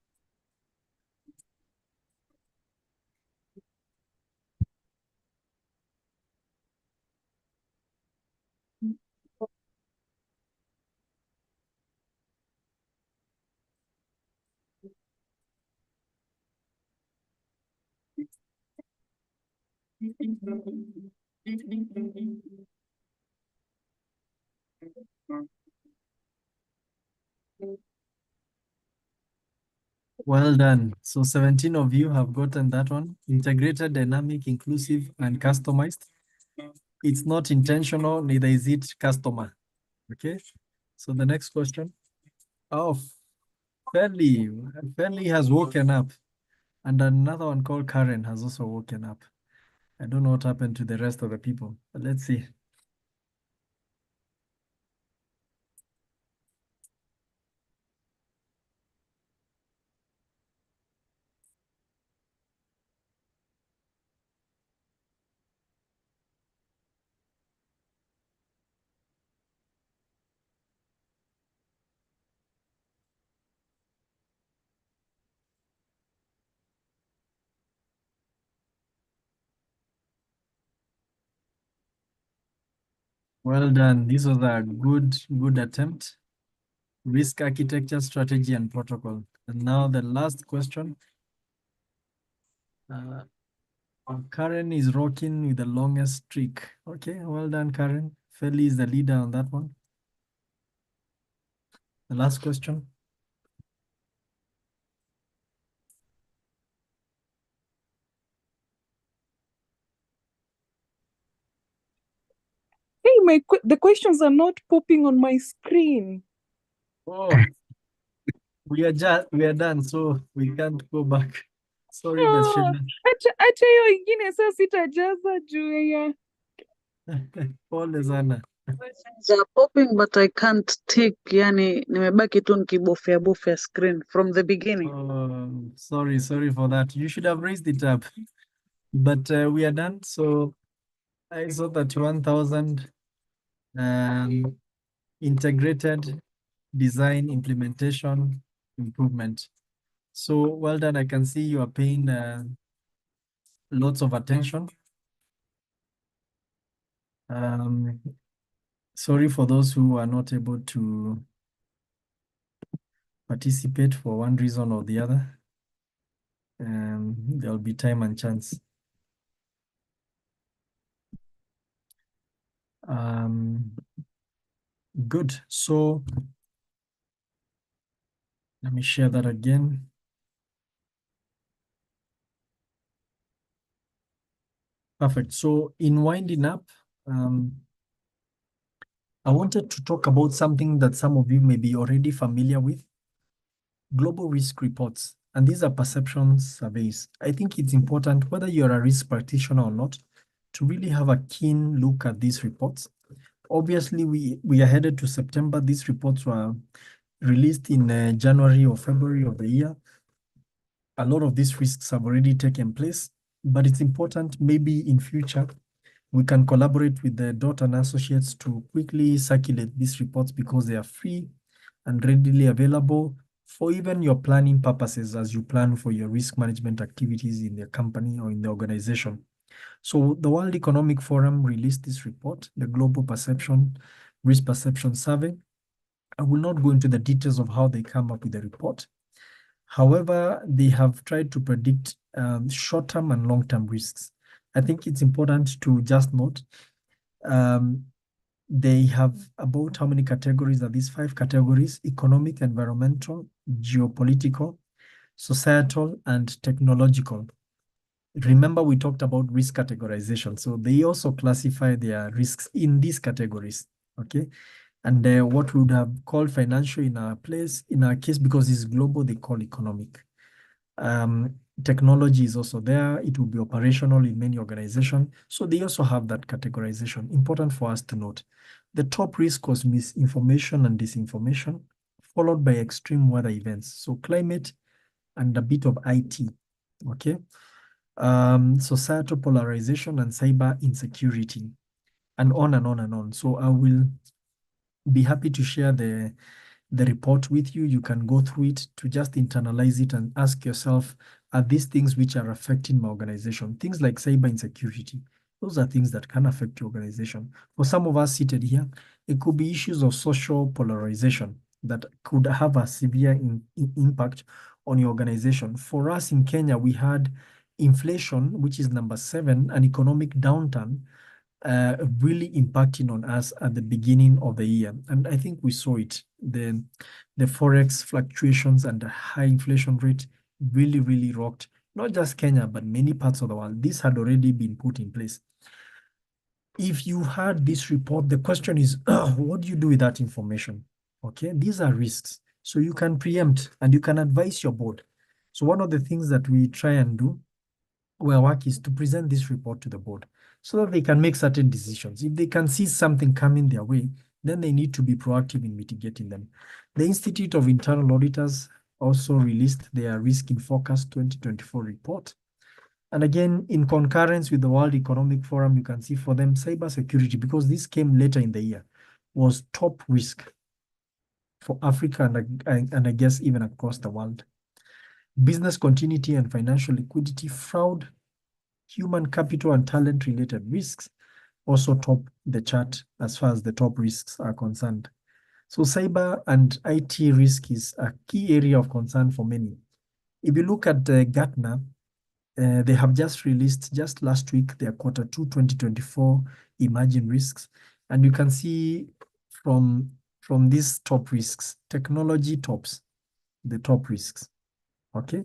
Well done. So 17 of you have gotten that one. Integrated, dynamic, inclusive, and customized. It's not intentional, neither is it customer. Okay. So the next question. Oh, Fairly. Fairly has woken up. And another one called Karen has also woken up. I don't know what happened to the rest of the people, but let's see. Well done. This was a good attempt. Risk architecture, strategy, and protocol. And now the last question. Karen is rocking with the longest streak. Okay, well done, Karen. Feli is the leader on that one. The last question. Hey, the questions are not popping on my screen. Oh, we are done, so we can't go back. Sorry, Bashir. Acha hiyo ingine sasa sitajaza juu ya Pole sana. Questions are popping but I can't tick, yani nimebaki tu nikibofya bofya screen from the beginning. Oh, sorry for that. You should have raised it up. But we are done. So I saw that 1,000 integrated design, implementation, improvement. So well done. I can see you are paying lots of attention. Sorry for those who are not able to participate for one reason or the other. There'll be time and chance. Good. So let me share that again. Perfect. So in winding up, I wanted to talk about something that some of you may be already familiar with, global risk reports. And these are perception surveys. I think it's important, whether you're a risk practitioner or not, to really have a keen look at these reports. Obviously, we are headed to September. These reports were released in January or February of the year. A lot of these risks have already taken place, but it's important maybe in future we can collaborate with the Dorte&Associates to quickly circulate these reports because they are free and readily available for even your planning purposes as you plan for your risk management activities in the company or in the organization. So the World Economic Forum released this report, the Global Risk Perception Survey. I will not go into the details of how they come up with the report. However, they have tried to predict short-term and long-term risks. I think it's important to just note they have about how many categories are these? 5 categories: economic, environmental, geopolitical, societal, and technological. Remember, we talked about risk categorization. So they also classify their risks in these categories, okay? And what we would have called financial in our case, because it's global, they call economic. Technology is also there. It will be operational in many organizations. So they also have that categorization. Important for us to note. The top risk was misinformation and disinformation, followed by extreme weather events. So climate and a bit of IT, okay? Societal polarization and cyber insecurity, and on and on and on. So I will be happy to share the report with you. You can go through it to just internalize it and ask yourself, are these things which are affecting my organization? Things like cyber insecurity. Those are things that can affect your organization. For some of us seated here, it could be issues of social polarization that could have a severe impact on your organization. For us in Kenya, we had inflation, which is number 7, an economic downturn, really impacting on us at the beginning of the year. And I think we saw it. The forex fluctuations and the high inflation rate really rocked not just Kenya, but many parts of the world. This had already been put in place. If you had this report, the question is, what do you do with that information? Okay, these are risks. So you can preempt and you can advise your board. So one of the things that we try and do, our work is to present this report to the board so that they can make certain decisions. If they can see something coming their way, then they need to be proactive in mitigating them. The Institute of Internal Auditors also released their Risk in Focus 2024 report. And again, in concurrence with the World Economic Forum, you can see for them, cybersecurity, because this came later in the year, was top risk for Africa and I guess even across the world. Business continuity and financial liquidity, fraud, human capital and talent-related risks also top the chart as far as the top risks are concerned. So cyber and IT risk is a key area of concern for many. If you look at Gartner, they have just released just last week their Q2 2024 emerging risks. And you can see from these top risks, technology tops the top risks, okay?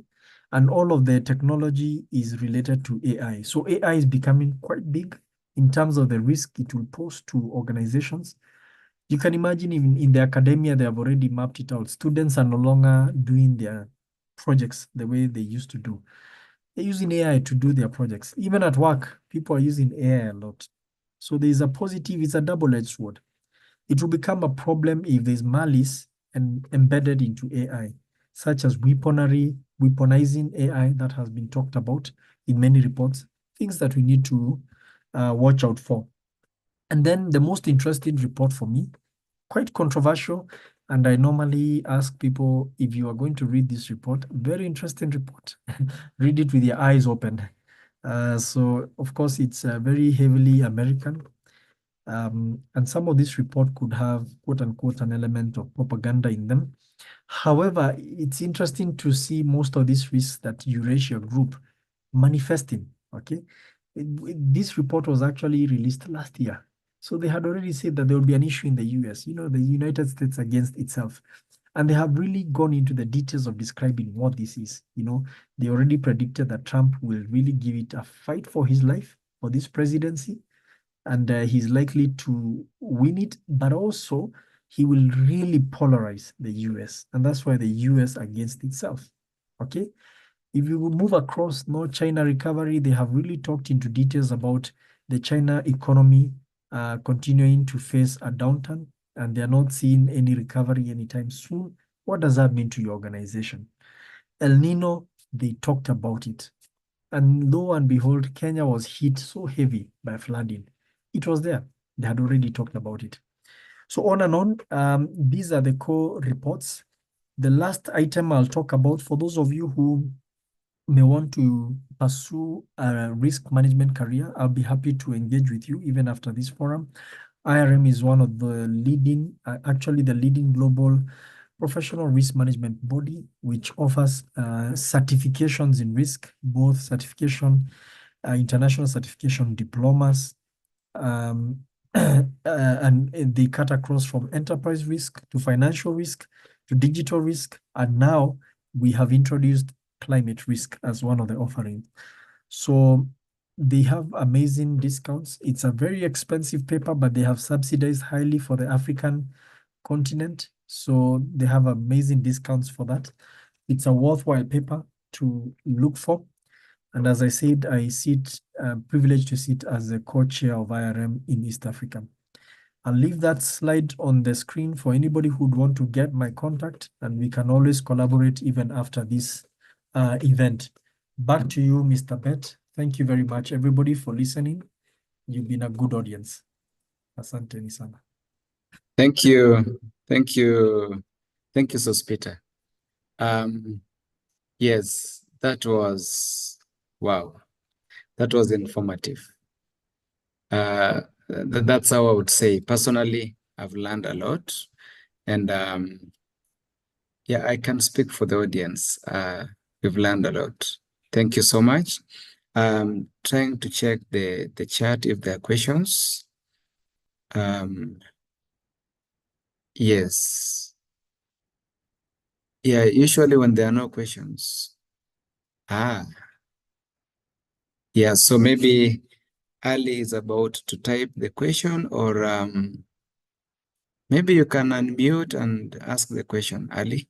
And all of the technology is related to AI. So AI is becoming quite big in terms of the risk it will pose to organizations. You can imagine in the academia, they have already mapped it out. Students are no longer doing their projects the way they used to do. They're using AI to do their projects. Even at work, people are using AI a lot. So there's a positive, it's a double-edged sword. It will become a problem if there's malice and embedded into AI, such as weaponizing AI that has been talked about in many reports, things that we need to watch out for. And then the most interesting report for me, quite controversial, and I normally ask people, if you are going to read this report, very interesting report, read it with your eyes open. So, of course, it's very heavily American. And some of this report could have, quote unquote, an element of propaganda in them. However, it's interesting to see most of these risks that Eurasia group manifesting, okay? This report was actually released last year. So they had already said that there will be an issue in the US, the United States against itself. And they have really gone into the details of describing what this is. They already predicted that Trump will really give it a fight for his life for this presidency. And he's likely to win it, but also he will really polarize the US. And that's why the US against itself, okay? If you move across China recovery, they have really talked into details about the China economy continuing to face a downturn, and they're not seeing any recovery anytime soon. What does that mean to your organization? El Nino, they talked about it. And lo and behold, Kenya was hit so heavy by flooding. It was there. They had already talked about it. So on and on, these are the core reports. The last item I'll talk about, for those of you who may want to pursue a risk management career, I'll be happy to engage with you even after this forum. IRM is one of the leading, actually the leading global professional risk management body, which offers certifications in risk, both certification, international certification diplomas, and they cut across from enterprise risk to financial risk to digital risk. And now we have introduced climate risk as one of the offerings. So they have amazing discounts. It's a very expensive paper, but they have subsidized highly for the African continent. So they have amazing discounts for that. It's a worthwhile paper to look for. And as I said, I sit privileged to sit as the co-chair of IRM in East Africa. I'll leave that slide on the screen for anybody who'd want to get my contact, and we can always collaborate even after this event. Back to you, Mr. Bet. Thank you very much, everybody, for listening. You've been a good audience. Asante sana. Thank you. Thank you. Thank you, Sospita. Yes, that was, wow. That was informative. That's how I would say. Personally, I've learned a lot. And yeah, I can speak for the audience. We've learned a lot. Thank you so much. Trying to check the chat if there are questions. Yes. Yeah, usually when there are no questions. Yeah, so maybe Ali is about to type the question, or maybe you can unmute and ask the question, Ali.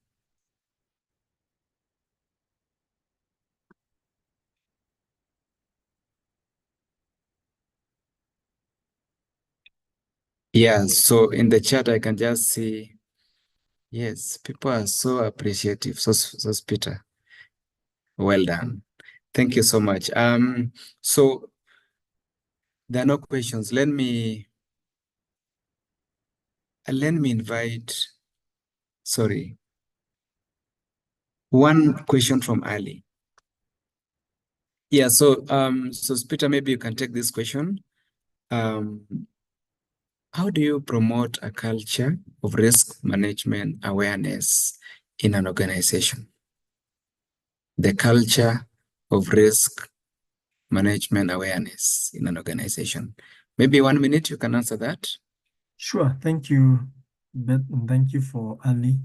Yeah, so in the chat, I can just see, yes, people are so appreciative. So Peter, well done. Thank you so much. So there are no questions. Let me invite, sorry, one question from Ali. Yeah, so Peter, maybe you can take this question. How do you promote a culture of risk management awareness in an organization? The culture of risk management awareness in an organization. Maybe 1 minute you can answer that. Sure. Thank you, Beth, and thank you for Ali,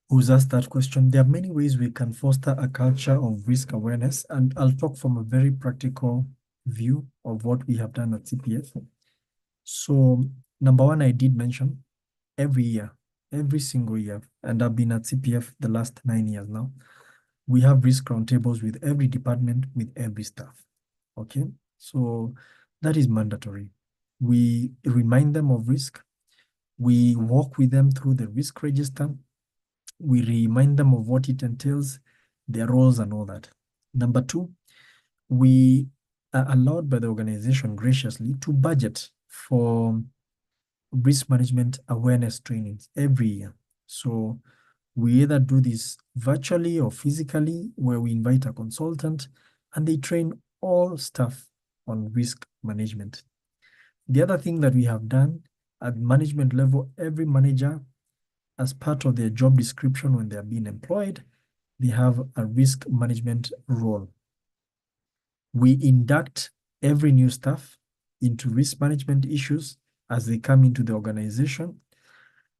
who's asked that question. There are many ways we can foster a culture of risk awareness, and I'll talk from a very practical view of what we have done at CPF. So, number one, I did mention every year, every single year, and I've been at CPF the last 9 years now, we have risk roundtables with every department, with every staff. Okay, so that is mandatory. We remind them of risk. We walk with them through the risk register. We remind them of what it entails, their roles and all that. Number two, we are allowed by the organization graciously to budget for risk management awareness trainings every year. So we either do this virtually or physically, where we invite a consultant and they train all staff on risk management. The other thing that we have done at management level, every manager, as part of their job description when they are being employed, they have a risk management role. We induct every new staff into risk management issues as they come into the organization.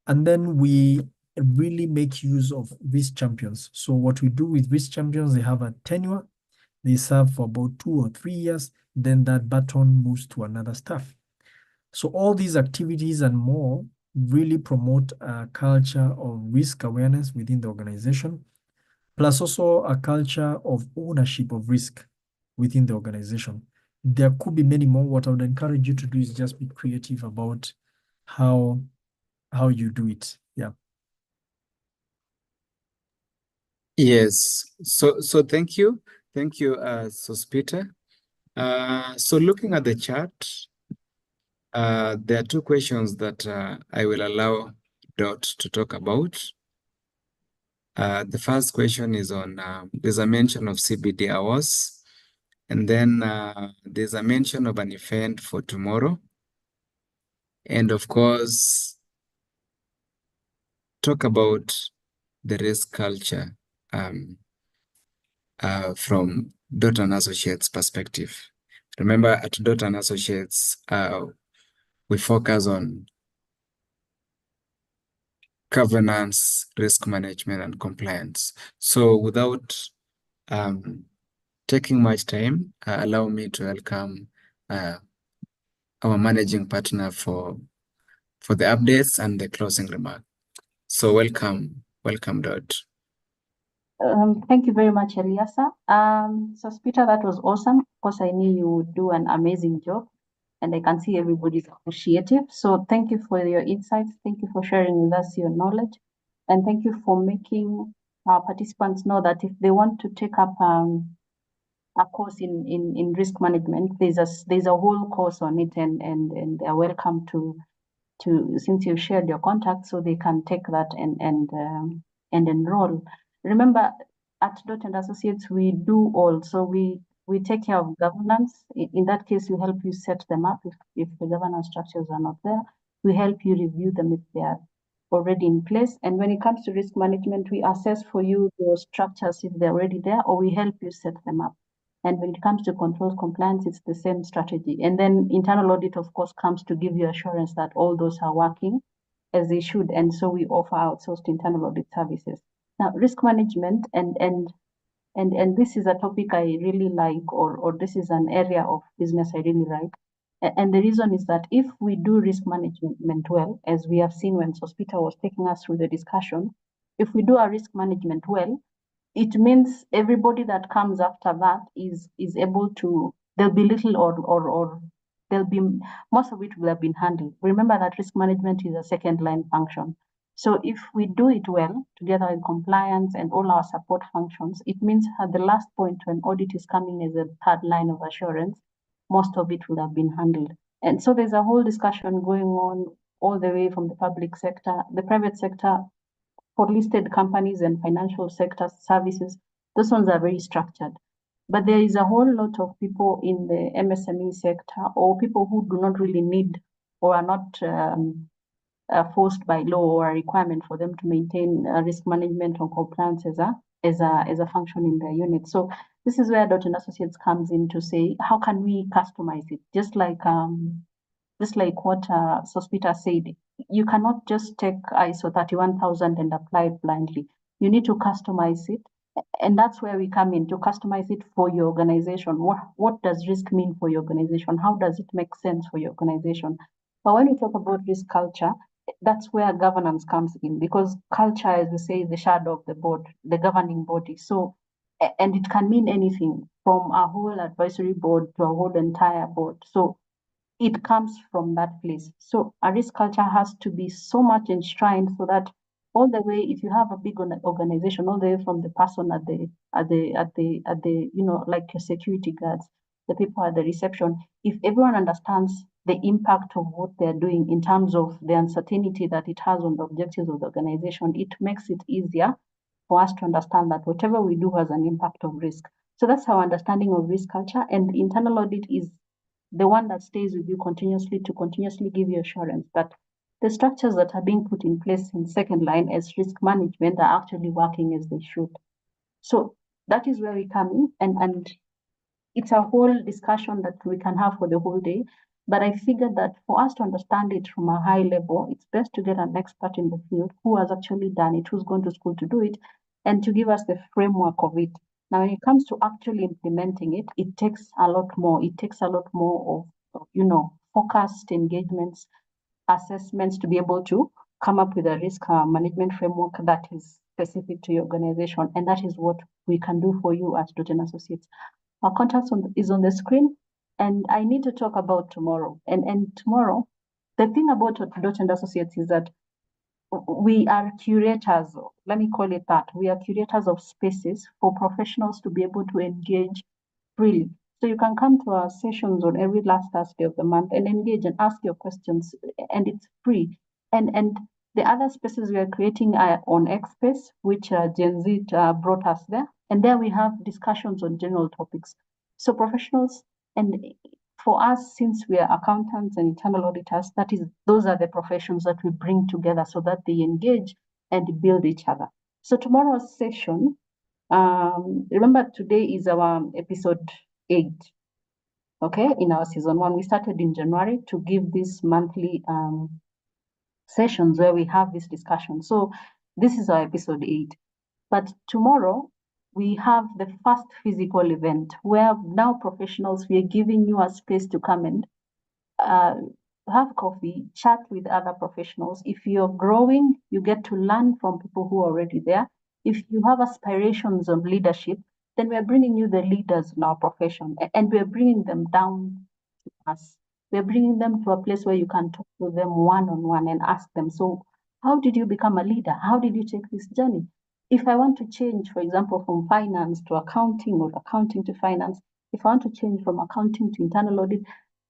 And then we really make use of risk champions. So what we do with risk champions, they have a tenure, they serve for about 2 or 3 years, then that baton moves to another staff. So all these activities and more really promote a culture of risk awareness within the organization, plus also a culture of ownership of risk within the organization. There could be many more. What I would encourage you to do is just be creative about how you do it. Yeah. Yes. So thank you. Thank you, Peter. So looking at the chat, there are two questions that I will allow Dot to talk about. The first question is on, there's a mention of CBD hours, and then there's a mention of an event for tomorrow. And of course, talk about the risk culture from Dorte&Associates perspective. Remember, at Dorte&Associates, we focus on governance, risk management, and compliance. So without taking much time, allow me to welcome our managing partner for the updates and the closing remark. So welcome, Dot. Thank you very much, Eliasa. So Peter, that was awesome. Of course, I knew you would do an amazing job, and I can see everybody's appreciative. So thank you for your insights. Thank you for sharing with us your knowledge, and thank you for making our participants know that if they want to take up a course in risk management, there's a whole course on it, and they are welcome to since you've shared your contact, so they can take that and enroll. Remember, at Dorte&Associates, we do all. So we take care of governance. In that case, we help you set them up if the governance structures are not there. We help you review them if they are already in place. And when it comes to risk management, we assess for you your structures if they're already there, or we help you set them up. And when it comes to controls compliance, it's the same strategy. And then internal audit, of course, comes to give you assurance that all those are working as they should. And so we offer outsourced internal audit services. Now, risk management, and this is a topic I really like, or this is an area of business I really like. And the reason is that if we do risk management well, as we have seen when Sospita was taking us through the discussion, if we do our risk management well, it means everybody that comes after that is able to, there'll be little or there'll be, most of it will have been handled. Remember that risk management is a second line function. So if we do it well, together with compliance and all our support functions, it means at the last point when audit is coming as a third line of assurance, most of it will have been handled. And so there's a whole discussion going on all the way from the public sector, the private sector, for listed companies and financial sector services. Those ones are very structured. But there is a whole lot of people in the MSME sector, or people who do not really need or are not forced by law or a requirement for them to maintain risk management or compliance as a function in their unit. So this is where Dorte&Associates comes in to say, how can we customize it? Just like what Sospita said, you cannot just take ISO 31000 and apply it blindly. You need to customize it. And that's where we come in, to customize it for your organization. What does risk mean for your organization? How does it make sense for your organization? But when we talk about risk culture, that's where governance comes in, because culture, as we say, is the shadow of the board, the governing body. So, and it can mean anything from a whole advisory board to a whole entire board. So it comes from that place. So a risk culture has to be so much enshrined so that all the way, if you have a big organization, all the way from the person at the like your security guards, the people at the reception, if everyone understands the impact of what they're doing in terms of the uncertainty that it has on the objectives of the organization, it makes it easier for us to understand that whatever we do has an impact of risk. So that's our understanding of risk culture, and internal audit is the one that stays with you continuously to continuously give you assurance that the structures that are being put in place in second line as risk management are actually working as they should. So that is where we come in, and it's a whole discussion that we can have for the whole day. But I figured that for us to understand it from a high level, it's best to get an expert in the field who has actually done it, who's gone to school to do it, and to give us the framework of it. Now, when it comes to actually implementing it, it takes a lot more. It takes a lot more of, focused engagements, assessments to be able to come up with a risk management framework that is specific to your organization. And that is what we can do for you at Dorte&Associates. Our contact is on the screen, and I need to talk about tomorrow. And tomorrow, the thing about Dorte&Associates is that we are curators, let me call it that. We are curators of spaces for professionals to be able to engage freely. So you can come to our sessions on every last Thursday of the month and engage and ask your questions, and it's free. And the other spaces we are creating are on X Space, which Gen Z brought us there. And there we have discussions on general topics. So professionals, and for us, since we are accountants and internal auditors, those are the professions that we bring together so that they engage and build each other. So tomorrow's session, remember today is our episode 8, okay, in our season 1. We started in January to give these monthly sessions where we have this discussion. So this is our episode 8. But tomorrow, we have the first physical event where now professionals, we are giving you a space to come and have coffee, chat with other professionals. If you're growing, you get to learn from people who are already there. If you have aspirations of leadership, then we're bringing you the leaders in our profession, and we're bringing them down to us. We're bringing them to a place where you can talk to them one-on-one and ask them, so how did you become a leader? How did you take this journey? If I want to change, for example, from finance to accounting or accounting to finance, if I want to change from accounting to internal audit,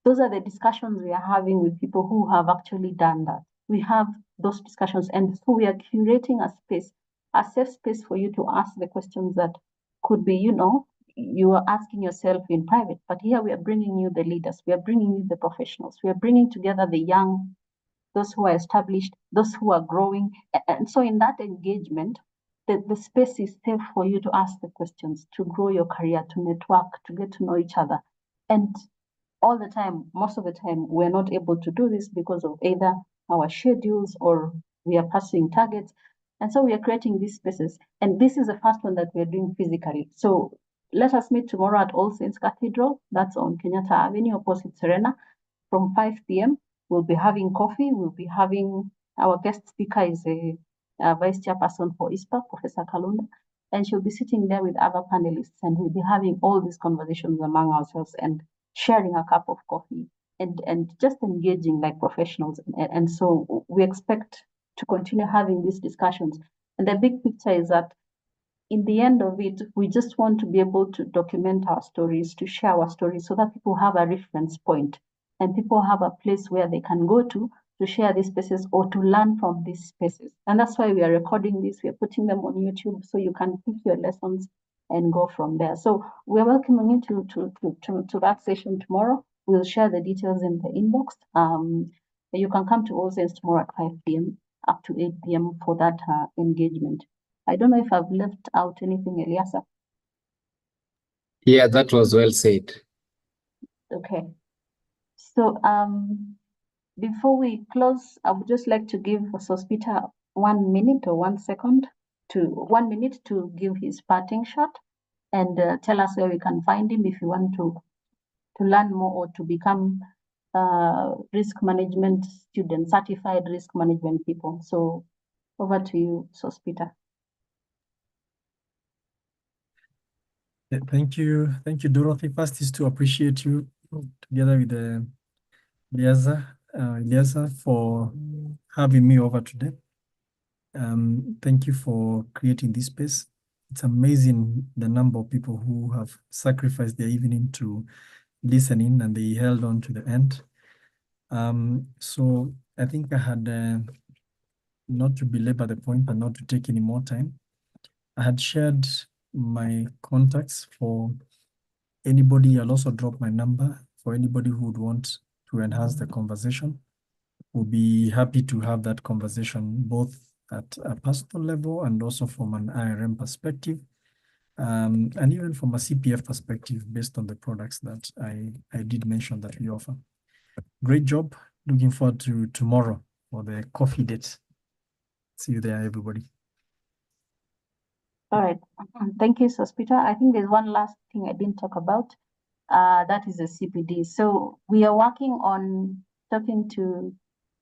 those are the discussions we are having with people who have actually done that. We have those discussions, and so we are curating a space, a safe space for you to ask the questions that could be, you are asking yourself in private. But here we are bringing you the leaders, we are bringing you the professionals, we are bringing together the young those who are established, those who are growing. And so in that engagement, the space is safe for you to ask the questions, to grow your career, to network, to get to know each other. And all the time, most of the time, we're not able to do this because of either our schedules or we are passing targets. And so we are creating these spaces. And this is the first one that we're doing physically. So let us meet tomorrow at All Saints Cathedral. That's on Kenyatta Avenue, opposite Serena, from 5 p.m. We'll be having coffee. We'll be having, our guest speaker is a vice chairperson for ISPA, Professor Kalunda, and she'll be sitting there with other panelists, and we'll be having all these conversations among ourselves and sharing a cup of coffee and just engaging like professionals. And so we expect to continue having these discussions. And the big picture is that in the end of it, we just want to be able to document our stories, to share our stories so that people have a reference point and people have a place where they can go to share these spaces or to learn from these spaces. And that's why we are recording this. We're putting them on YouTube so you can pick your lessons and go from there. So we're welcoming you to that session tomorrow. We'll share the details in the inbox. You can come to All Saints tomorrow at 5 p.m. up to 8 p.m. for that engagement. I don't know if I've left out anything, Eliasa. Yeah, that was well said. Okay. So before we close, I would just like to give Sospita 1 minute or 1 second to 1 minute to give his parting shot and tell us where we can find him if you want to learn more or to become risk management student, certified risk management people. So over to you, Sospita. Thank you, Dorothy. First is to appreciate you together with Eliasa for having me over today. Thank you for creating this space. It's amazing the number of people who have sacrificed their evening to listen in, and they held on to the end. So I think I had, not to belabor the point, but not to take any more time, I had shared my contacts for anybody. I'll also drop my number for anybody who would want to enhance the conversation. We'll be happy to have that conversation both at a personal level and also from an IRM perspective, and even from a CPF perspective based on the products that I did mention that we offer. Great job. Looking forward to tomorrow for the coffee date. See you there, everybody. All right. Thank you, Sospita. I think there's one last thing I didn't talk about. That is the CPD. So we are working on talking to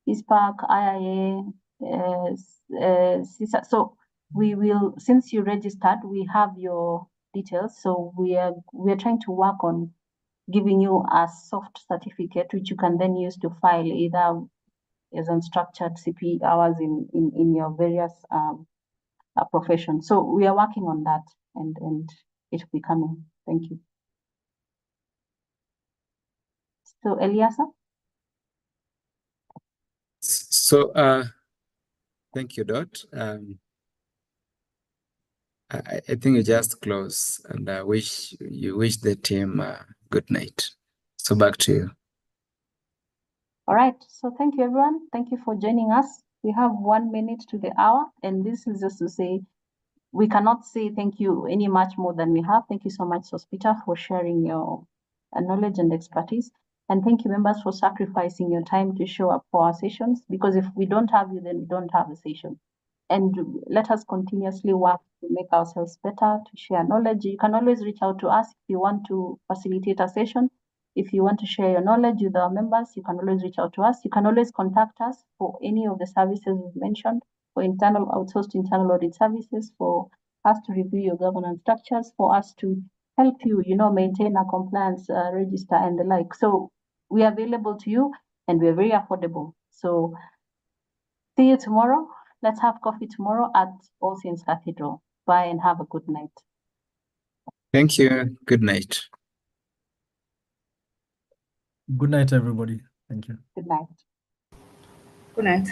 ISPAC, IIA, CISA. So we will, since you registered, we have your details. So we are trying to work on giving you a soft certificate, which you can then use to file either as unstructured CP hours in your various professions. So we are working on that, and it will be coming. Thank you. So Eliasa? So thank you, Dot. I think you just close, and I wish the team good night. So back to you. All right. So thank you, everyone. Thank you for joining us. We have 1 minute to the hour, and this is just to say we cannot say thank you any much more than we have. Thank you so much, Sospita, for sharing your knowledge and expertise. And thank you, members, for sacrificing your time to show up for our sessions, because if we don't have you, then we don't have a session. And let us continuously work to make ourselves better, to share knowledge. You can always reach out to us if you want to facilitate a session. If you want to share your knowledge with our members, you can always reach out to us. You can always contact us for any of the services we've mentioned, for internal outsourced internal audit services, for us to review your governance structures, for us to help you, maintain a compliance register and the like. So we are available to you, and we're very affordable. So see you tomorrow. Let's have coffee tomorrow at All Saints Cathedral. Bye and have a good night. Thank you. Good night. Good night, everybody. Thank you. Good night. Good night.